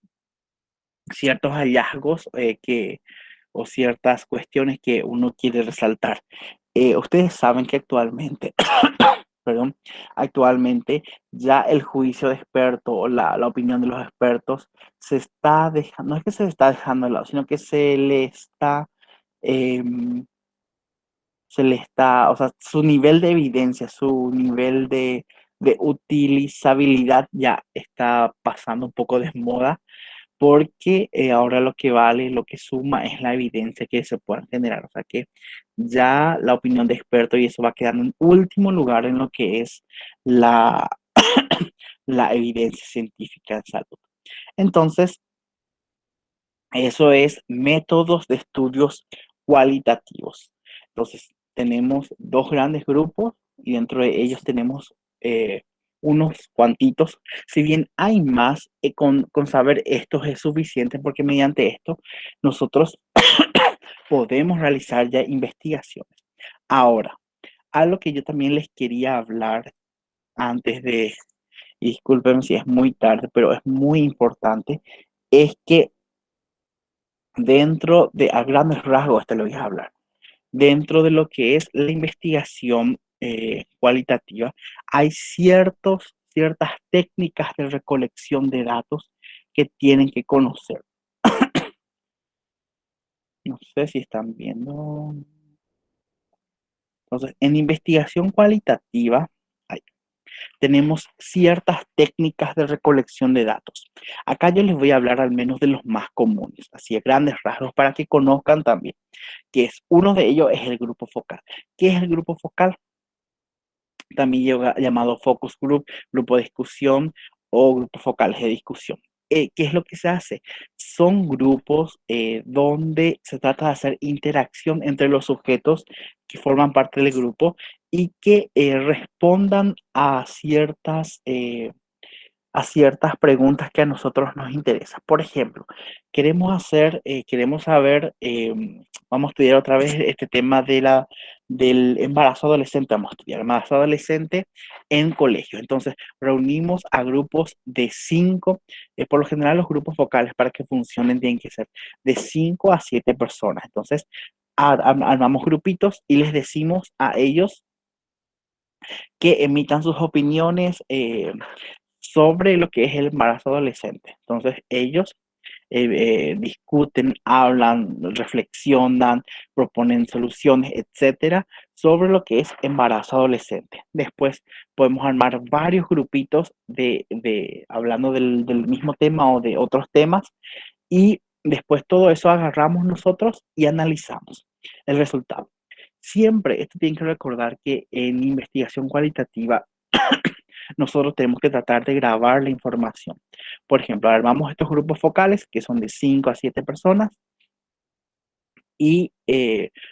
ciertos hallazgos o ciertas cuestiones que uno quiere resaltar. Ustedes saben que actualmente, perdón, actualmente ya el juicio de experto o la opinión de los expertos se está dejando, no es que se está dejando de lado, sino que em, o sea, su nivel de evidencia, su nivel de utilizabilidad ya está pasando un poco de moda porque ahora lo que vale, lo que suma es la evidencia que se pueda generar. O sea que ya la opinión de experto y eso va quedando en último lugar en lo que es la, la evidencia científica en salud. Entonces, eso es métodos de estudios cualitativos. Entonces, tenemos dos grandes grupos y dentro de ellos tenemos unos cuantitos. Si bien hay más, con saber esto es suficiente porque mediante esto nosotros podemos realizar ya investigaciones. Ahora, algo que yo también les quería hablar antes de, y disculpen si es muy tarde, pero es muy importante, es que dentro de, a grandes rasgos, te lo voy a hablar, dentro de lo que es la investigación cualitativa, hay ciertas técnicas de recolección de datos que tienen que conocer. No sé si están viendo. Entonces, en investigación cualitativa, hay tenemos ciertas técnicas de recolección de datos. Acá yo les voy a hablar al menos de los más comunes, así a grandes rasgos, para que conozcan también, que es uno de ellos es el grupo focal. ¿Qué es el grupo focal? También llamado focus group, grupo de discusión o grupos focales de discusión. ¿Qué es lo que se hace? Son grupos donde se trata de hacer interacción entre los sujetos que forman parte del grupo y que respondan a ciertas preguntas que a nosotros nos interesan. Por ejemplo, queremos saber, vamos a estudiar otra vez este tema del embarazo adolescente. Vamos a estudiar embarazo adolescente en colegios. Entonces, reunimos a grupos de 5, por lo general los grupos focales para que funcionen tienen que ser de 5 a 7 personas. Entonces, armamos grupitos y les decimos a ellos que emitan sus opiniones sobre lo que es el embarazo adolescente. Entonces ellos discuten, hablan, reflexionan, proponen soluciones, etcétera, sobre lo que es embarazo adolescente. Después podemos armar varios grupitos hablando del mismo tema o de otros temas y después todo eso agarramos nosotros y analizamos el resultado. Siempre, esto tienen que recordar que en investigación cualitativa nosotros tenemos que tratar de grabar la información. Por ejemplo, armamos estos grupos focales que son de 5 a 7 personas y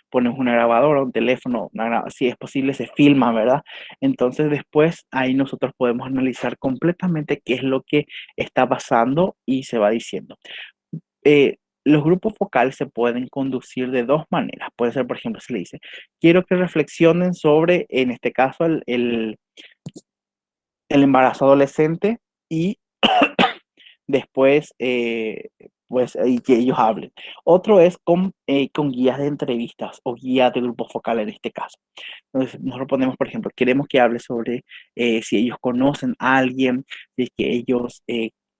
ponemos una grabadora, un teléfono, si es posible se filma, ¿verdad? Entonces después ahí nosotros podemos analizar completamente qué es lo que está pasando y se va diciendo. Los grupos focales se pueden conducir de dos maneras. Puede ser, por ejemplo, se le dice, quiero que reflexionen sobre, en este caso, el embarazo adolescente y después, pues, y que ellos hablen. Otro es con guías de entrevistas o guías de grupo focal en este caso. Entonces, nosotros ponemos, por ejemplo, queremos que hable sobre si ellos conocen a alguien, si es que ellos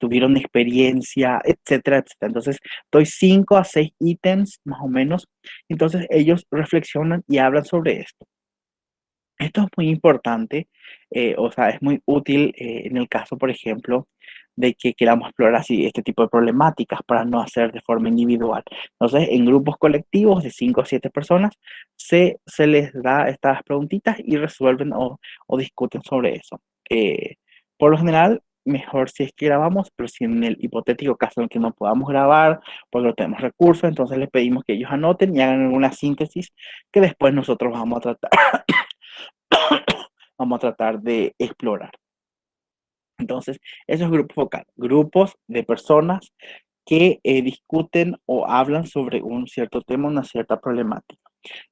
tuvieron experiencia, etcétera, etcétera. Entonces, doy 5 a 6 ítems, más o menos. Entonces, ellos reflexionan y hablan sobre esto. Esto es muy importante, o sea, es muy útil en el caso, por ejemplo, de que queramos explorar así este tipo de problemáticas para no hacer de forma individual. Entonces, en grupos colectivos de 5 o 7 personas, se les da estas preguntitas y resuelven o discuten sobre eso. Por lo general, mejor si es que grabamos, pero si en el hipotético caso en el que no podamos grabar, porque no tenemos recursos, entonces les pedimos que ellos anoten y hagan una síntesis que después nosotros vamos a tratar vamos a tratar de explorar. Entonces, esos grupos focales, grupos de personas que discuten o hablan sobre un cierto tema, una cierta problemática.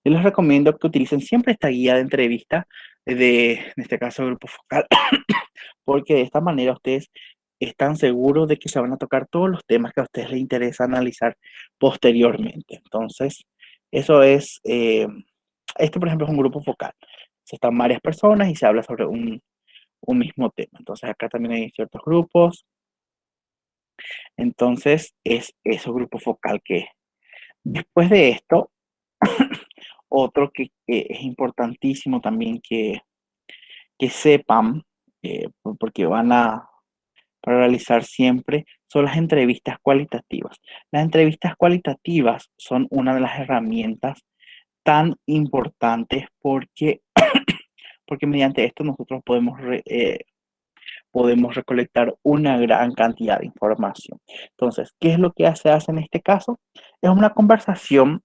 Yo les recomiendo que utilicen siempre esta guía de entrevista en este caso, grupo focal, porque de esta manera ustedes están seguros de que se van a tocar todos los temas que a ustedes les interesa analizar posteriormente. Entonces, eso es, este por ejemplo es un grupo focal. Están varias personas y se habla sobre un mismo tema. Entonces acá también hay ciertos grupos. Entonces es ese grupo focal que después de esto, otro que es importantísimo también que sepan, porque van a para realizar siempre, son las entrevistas cualitativas. Las entrevistas cualitativas son una de las herramientas tan importantes porque mediante esto nosotros podemos recolectar una gran cantidad de información. Entonces, ¿qué es lo que se hace en este caso? Es una conversación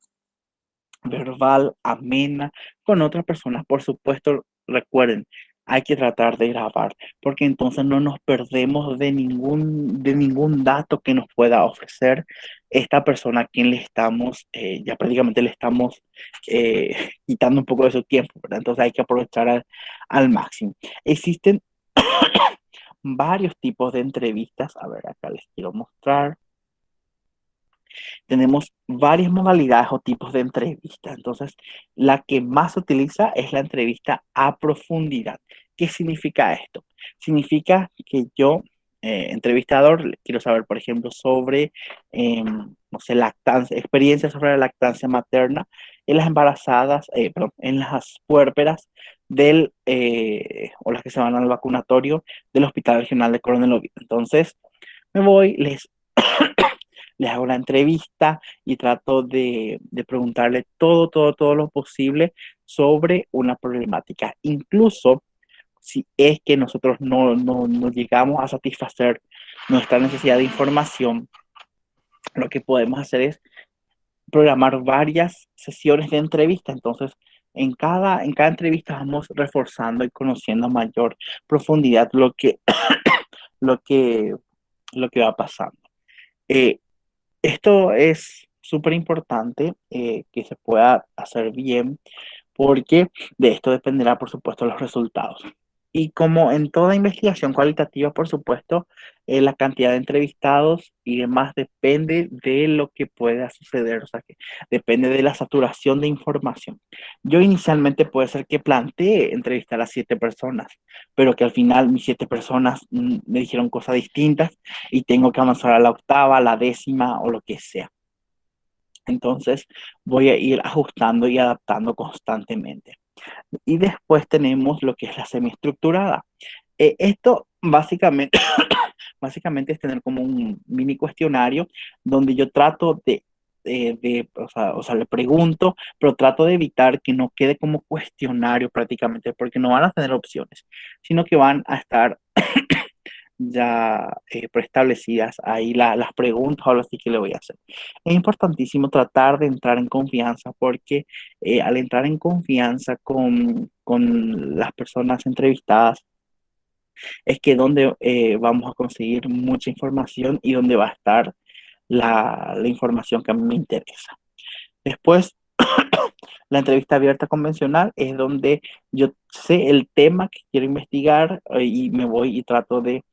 verbal, amena, con otras personas. Por supuesto, recuerden, hay que tratar de grabar, porque entonces no nos perdemos de ningún dato que nos pueda ofrecer esta persona a quien le estamos, ya prácticamente le estamos quitando un poco de su tiempo, ¿verdad? Entonces hay que aprovechar al máximo. Existen varios tipos de entrevistas. A ver, acá les quiero mostrar. Tenemos varias modalidades o tipos de entrevistas. Entonces, la que más se utiliza es la entrevista a profundidad. ¿Qué significa esto? Significa que yo, entrevistador, quiero saber, por ejemplo, sobre, no sé, lactancia, experiencias sobre la lactancia materna en las embarazadas, perdón, en las puérperas o las que se van al vacunatorio del Hospital Regional de Coronel Oviedo. Entonces, me voy, les hago la entrevista y trato de preguntarle todo lo posible sobre una problemática. Incluso si es que nosotros no llegamos a satisfacer nuestra necesidad de información, lo que podemos hacer es programar varias sesiones de entrevista. Entonces, en cada entrevista vamos reforzando y conociendo a mayor profundidad lo que, lo que va pasando. Eh, Esto es súper importante, que se pueda hacer bien, porque de esto dependerá, por supuesto, los resultados. Y como en toda investigación cualitativa, por supuesto, la cantidad de entrevistados y demás depende de lo que pueda suceder, o sea, que depende de la saturación de información. Yo inicialmente puede ser que planteé entrevistar a 7 personas, pero que al final mis 7 personas me dijeron cosas distintas y tengo que avanzar a la octava, a la décima o lo que sea. Entonces voy a ir ajustando y adaptando constantemente. Y después tenemos lo que es la semiestructurada. Esto básicamente, básicamente es tener como un mini cuestionario donde yo trato o sea, le pregunto, pero trato de evitar que no quede como cuestionario prácticamente, porque no van a tener opciones, sino que van a estar ya preestablecidas ahí las preguntas o lo así que le voy a hacer. Es importantísimo tratar de entrar en confianza porque al entrar en confianza con las personas entrevistadas es que donde vamos a conseguir mucha información y donde va a estar la información que a mí me interesa. Después, la entrevista abierta convencional es donde yo sé el tema que quiero investigar y me voy y trato de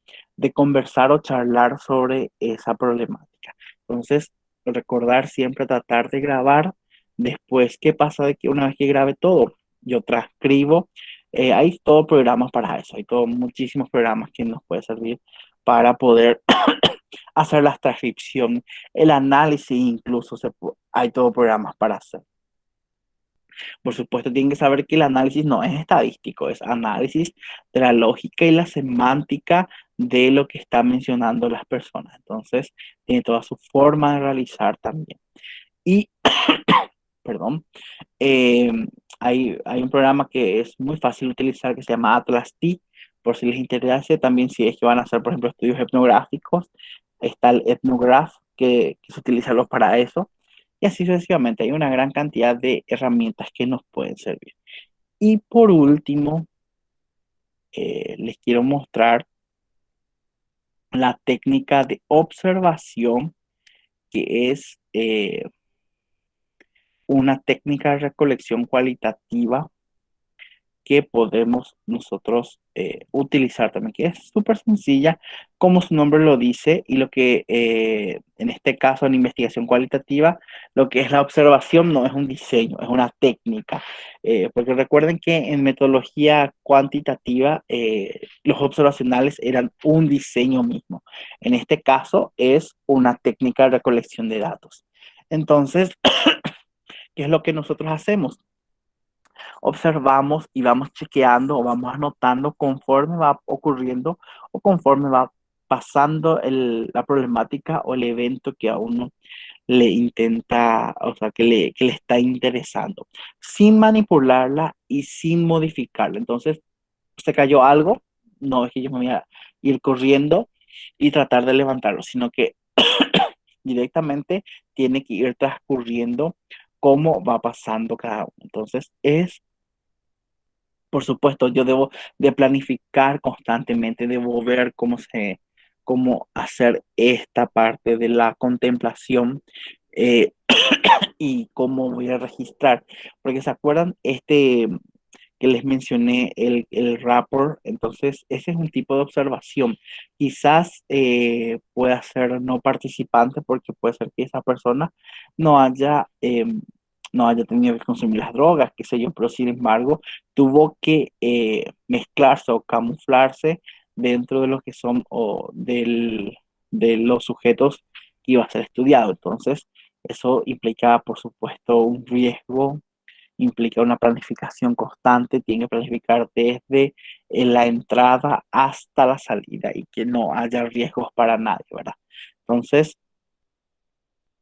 conversar o charlar sobre esa problemática. Entonces, recordar siempre tratar de grabar. Después, ¿qué pasa de que una vez que grabe todo? Yo transcribo. Hay todo programas para eso. Hay todo, muchísimos programas que nos pueden servir para poder hacer la transcripción, el análisis, incluso hay todo programas para hacer. Por supuesto, tienen que saber que el análisis no es estadístico, es análisis de la lógica y la semántica de lo que están mencionando las personas. Entonces, tiene toda su forma de realizar también. Y, perdón, eh, hay un programa que es muy fácil de utilizar que se llama Atlas T, por si les interesa. También si es que van a hacer, por ejemplo, estudios etnográficos, está el Ethnograph que se utiliza para eso. Y así sucesivamente, hay una gran cantidad de herramientas que nos pueden servir. Y por último, les quiero mostrar la técnica de observación, que es una técnica de recolección cualitativa que podemos nosotros utilizar también, que es súper sencilla, como su nombre lo dice, y lo que en este caso en investigación cualitativa, lo que es la observación no es un diseño, es una técnica, porque recuerden que en metodología cuantitativa los observacionales eran un diseño mismo. En este caso es una técnica de recolección de datos. Entonces, ¿qué es lo que nosotros hacemos? Observamos y vamos chequeando o vamos anotando conforme va ocurriendo o conforme va pasando la problemática o el evento que a uno le intenta, o sea, que le está interesando, sin manipularla y sin modificarla. Entonces, se cayó algo, no es que yo me voy a ir corriendo y tratar de levantarlo, sino que directamente tiene que ir transcurriendo cómo va pasando cada uno. Entonces, por supuesto, yo debo de planificar constantemente, debo ver cómo hacer esta parte de la contemplación eh, y cómo voy a registrar. Porque se acuerdan que les mencioné, el rapport, entonces ese es un tipo de observación. Quizás pueda ser no participante porque puede ser que esa persona no haya, no haya tenido que consumir las drogas, qué sé yo, pero sin embargo tuvo que mezclarse o camuflarse dentro de lo que son de los sujetos que iba a ser estudiado. Entonces, eso implica, por supuesto, un riesgo, implica una planificación constante, tiene que planificar desde la entrada hasta la salida y que no haya riesgos para nadie, ¿verdad? Entonces,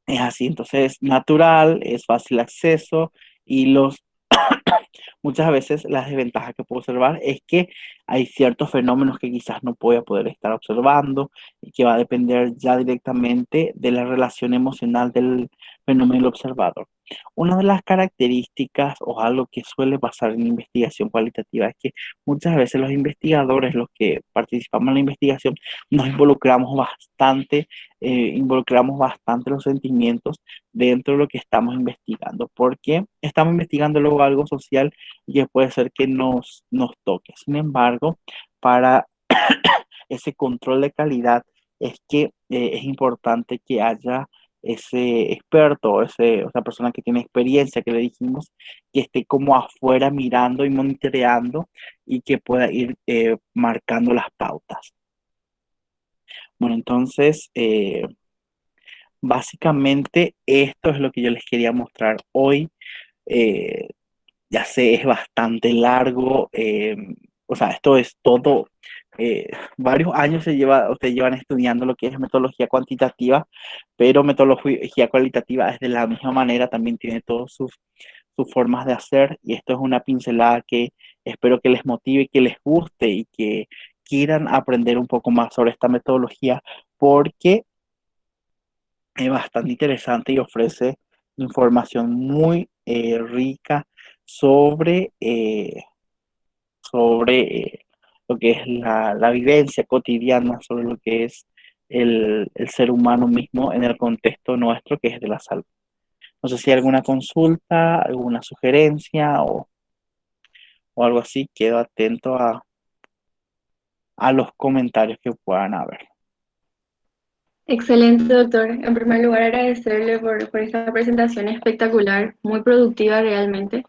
es así, entonces es natural, es fácil acceso y muchas veces las desventajas que puedo observar es que hay ciertos fenómenos que quizás no voy a poder estar observando y que va a depender ya directamente de la relación emocional del fenómeno observador. Una de las características o algo que suele pasar en investigación cualitativa es que muchas veces los investigadores, los que participamos en la investigación, nos involucramos bastante los sentimientos dentro de lo que estamos investigando, porque estamos investigando luego algo social y que puede ser que nos toque. Sin embargo, para ese control de calidad es que es importante que haya ese experto, esa persona que tiene experiencia, que le dijimos, que esté como afuera mirando y monitoreando y que pueda ir marcando las pautas. Bueno, entonces, básicamente esto es lo que yo les quería mostrar hoy. Eh, ya sé, es bastante largo, o sea, esto es todo, varios años ustedes llevan estudiando lo que es metodología cuantitativa, pero metodología cualitativa es de la misma manera, también tiene todas sus formas de hacer y esto es una pincelada que espero que les motive, que les guste y que quieran aprender un poco más sobre esta metodología porque es bastante interesante y ofrece información muy rica sobre, sobre lo que es la vivencia cotidiana, sobre lo que es el ser humano mismo en el contexto nuestro, que es de la salud. No sé si hay alguna consulta, alguna sugerencia o algo así, quedo atento a los comentarios que puedan haber. Excelente, doctor. En primer lugar, agradecerle por esta presentación espectacular, muy productiva realmente.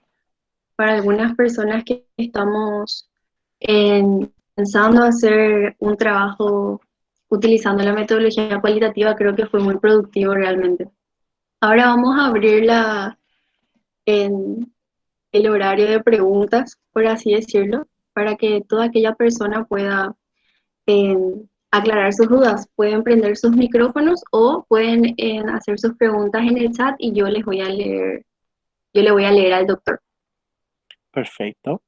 Para algunas personas que estamos pensando hacer un trabajo utilizando la metodología cualitativa, creo que fue muy productivo realmente. Ahora vamos a abrir en el horario de preguntas, por así decirlo, para que toda aquella persona pueda aclarar sus dudas. Pueden prender sus micrófonos o pueden hacer sus preguntas en el chat y yo les voy a leer, yo le voy a leer al doctor. Perfecto.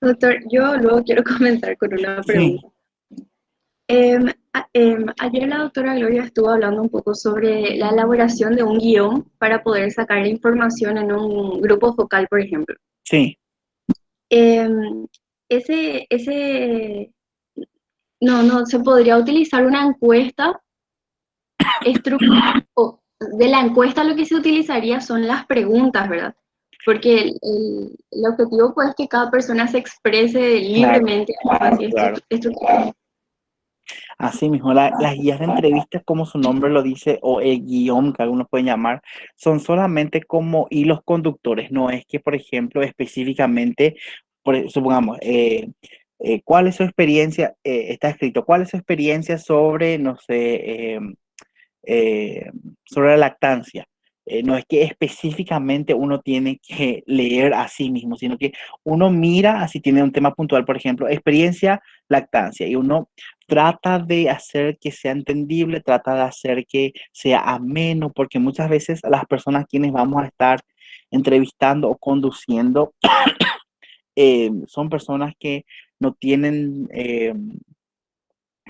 Doctor, yo luego quiero comenzar con una Sí, pregunta. Ayer la doctora Gloria estuvo hablando un poco sobre la elaboración de un guión para poder sacar la información en un grupo focal, por ejemplo. sí. Em, ese, no, se podría utilizar una encuesta de la encuesta lo que se utilizaría son las preguntas, ¿verdad? Porque el objetivo pues es que cada persona se exprese Claro, libremente, así claro. estructurado. Así mismo, las guías de entrevistas, como su nombre lo dice, o el guión que algunos pueden llamar, son solamente como hilos conductores. No es que, por ejemplo, específicamente, supongamos, ¿cuál es su experiencia? Está escrito, ¿cuál es su experiencia sobre, no sé, eh, sobre la lactancia? No es que específicamente uno tiene que leer a sí mismo, sino que uno mira, así tiene un tema puntual, por ejemplo, experiencia lactancia, y uno trata de hacer que sea entendible, trata de hacer que sea ameno, porque muchas veces las personas quienes vamos a estar entrevistando o conduciendo son personas que no tienen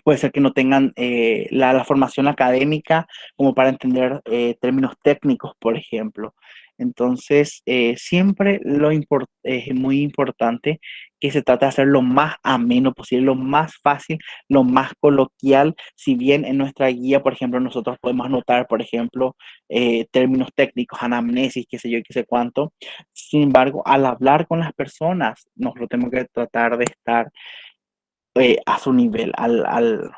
Puede ser que no tengan la formación académica como para entender términos técnicos, por ejemplo. Entonces, siempre es muy importante que se trate de hacer lo más ameno posible, lo más fácil, lo más coloquial. Si bien en nuestra guía, por ejemplo, nosotros podemos anotar, por ejemplo, términos técnicos, anamnesis, qué sé yo, qué sé cuánto. Sin embargo, al hablar con las personas, nosotros tenemos que tratar de estar a su nivel,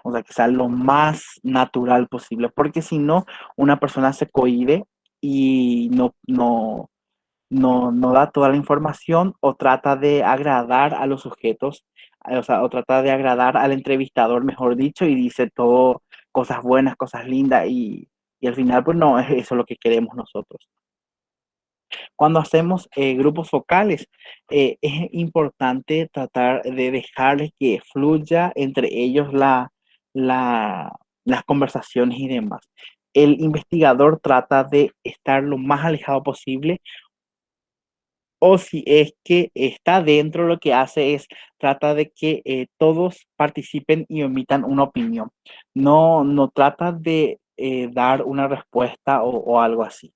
o sea, que sea lo más natural posible, porque si no, una persona se cohíbe y no da toda la información o trata de agradar a los sujetos, o sea, o trata de agradar al entrevistador, mejor dicho, y dice todo cosas buenas, cosas lindas, y al final, pues no, es eso lo que queremos nosotros. Cuando hacemos grupos focales, es importante tratar de dejarles que fluya entre ellos las conversaciones y demás. El investigador trata de estar lo más alejado posible, o si es que está dentro, lo que hace es trata de que todos participen y emitan una opinión. No trata de dar una respuesta o algo así.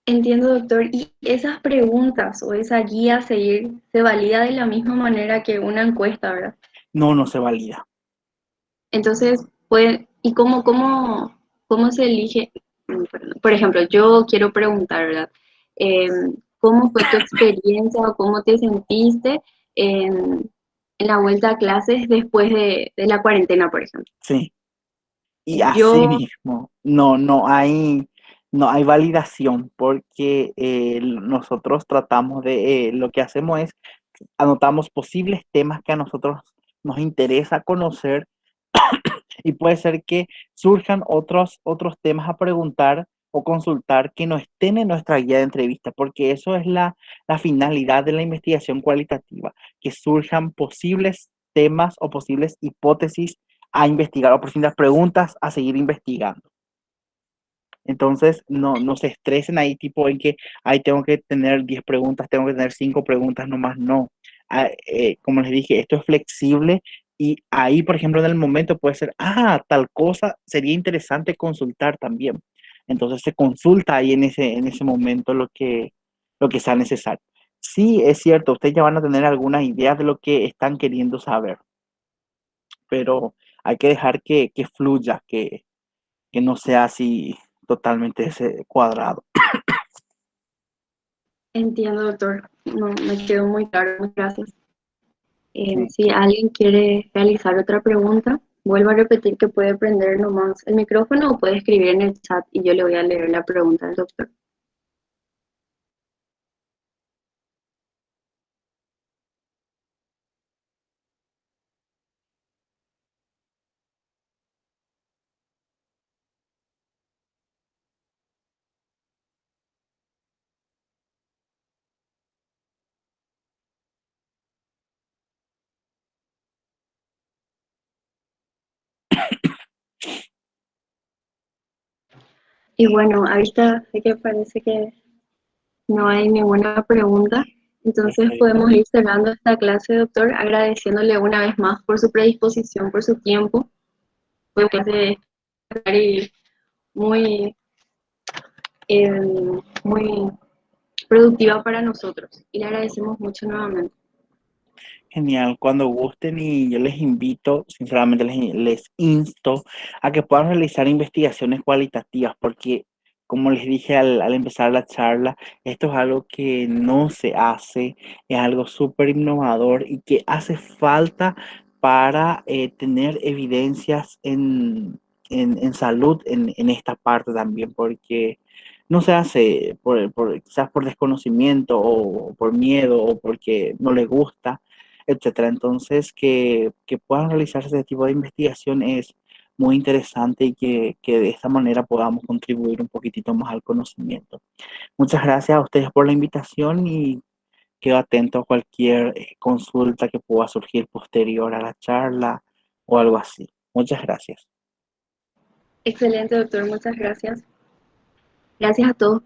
Entiendo, doctor. Y esas preguntas o esa guía a seguir se valida de la misma manera que una encuesta, ¿verdad? No se valida. Entonces, ¿y cómo se elige? Perdón. Por ejemplo, yo quiero preguntar, ¿verdad? ¿Cómo fue tu experiencia o cómo te sentiste en la vuelta a clases después de la cuarentena, por ejemplo? Sí. Y así Yo mismo, no hay validación porque nosotros tratamos lo que hacemos es anotamos posibles temas que a nosotros nos interesa conocer y puede ser que surjan otros temas a preguntar o consultar que no estén en nuestra guía de entrevista, porque eso es la finalidad de la investigación cualitativa, que surjan posibles temas o posibles hipótesis a investigar o posibles preguntas a seguir investigando. Entonces, no se estresen ahí, tipo en que, ay, tengo que tener 10 preguntas, tengo que tener 5 preguntas, nomás no. Como les dije, esto es flexible y ahí, por ejemplo, en el momento puede ser, tal cosa sería interesante consultar también. Entonces se consulta ahí en ese momento lo que sea necesario. Sí, es cierto, ustedes ya van a tener algunas ideas de lo que están queriendo saber, pero hay que dejar que fluya, que no sea así totalmente ese cuadrado. entiendo, doctor. No, me quedó muy claro. Muchas gracias. Sí. Si alguien quiere realizar otra pregunta, vuelvo a repetir que puede prender nomás el micrófono o puede escribir en el chat y yo le voy a leer la pregunta al doctor. Y bueno, ahorita sé que parece que no hay ninguna pregunta, entonces Perfecto. podemos ir cerrando esta clase, doctor, agradeciéndole una vez más por su predisposición, por su tiempo. Fue una clase espectacular y muy, eh, muy productiva para nosotros. Y le agradecemos mucho nuevamente. Genial, cuando gusten y yo les invito, sinceramente les insto a que puedan realizar investigaciones cualitativas, porque como les dije al empezar la charla, esto es algo que no se hace, es algo súper innovador y que hace falta para tener evidencias en salud en esta parte también, porque no se hace quizás por desconocimiento o por miedo o porque no les gusta, etcétera. Entonces, que puedan realizarse ese tipo de investigación es muy interesante y que de esta manera podamos contribuir un poquitito más al conocimiento. Muchas gracias a ustedes por la invitación y quedo atento a cualquier consulta que pueda surgir posterior a la charla o algo así. Muchas gracias. Excelente, doctor, muchas gracias. Gracias a todos.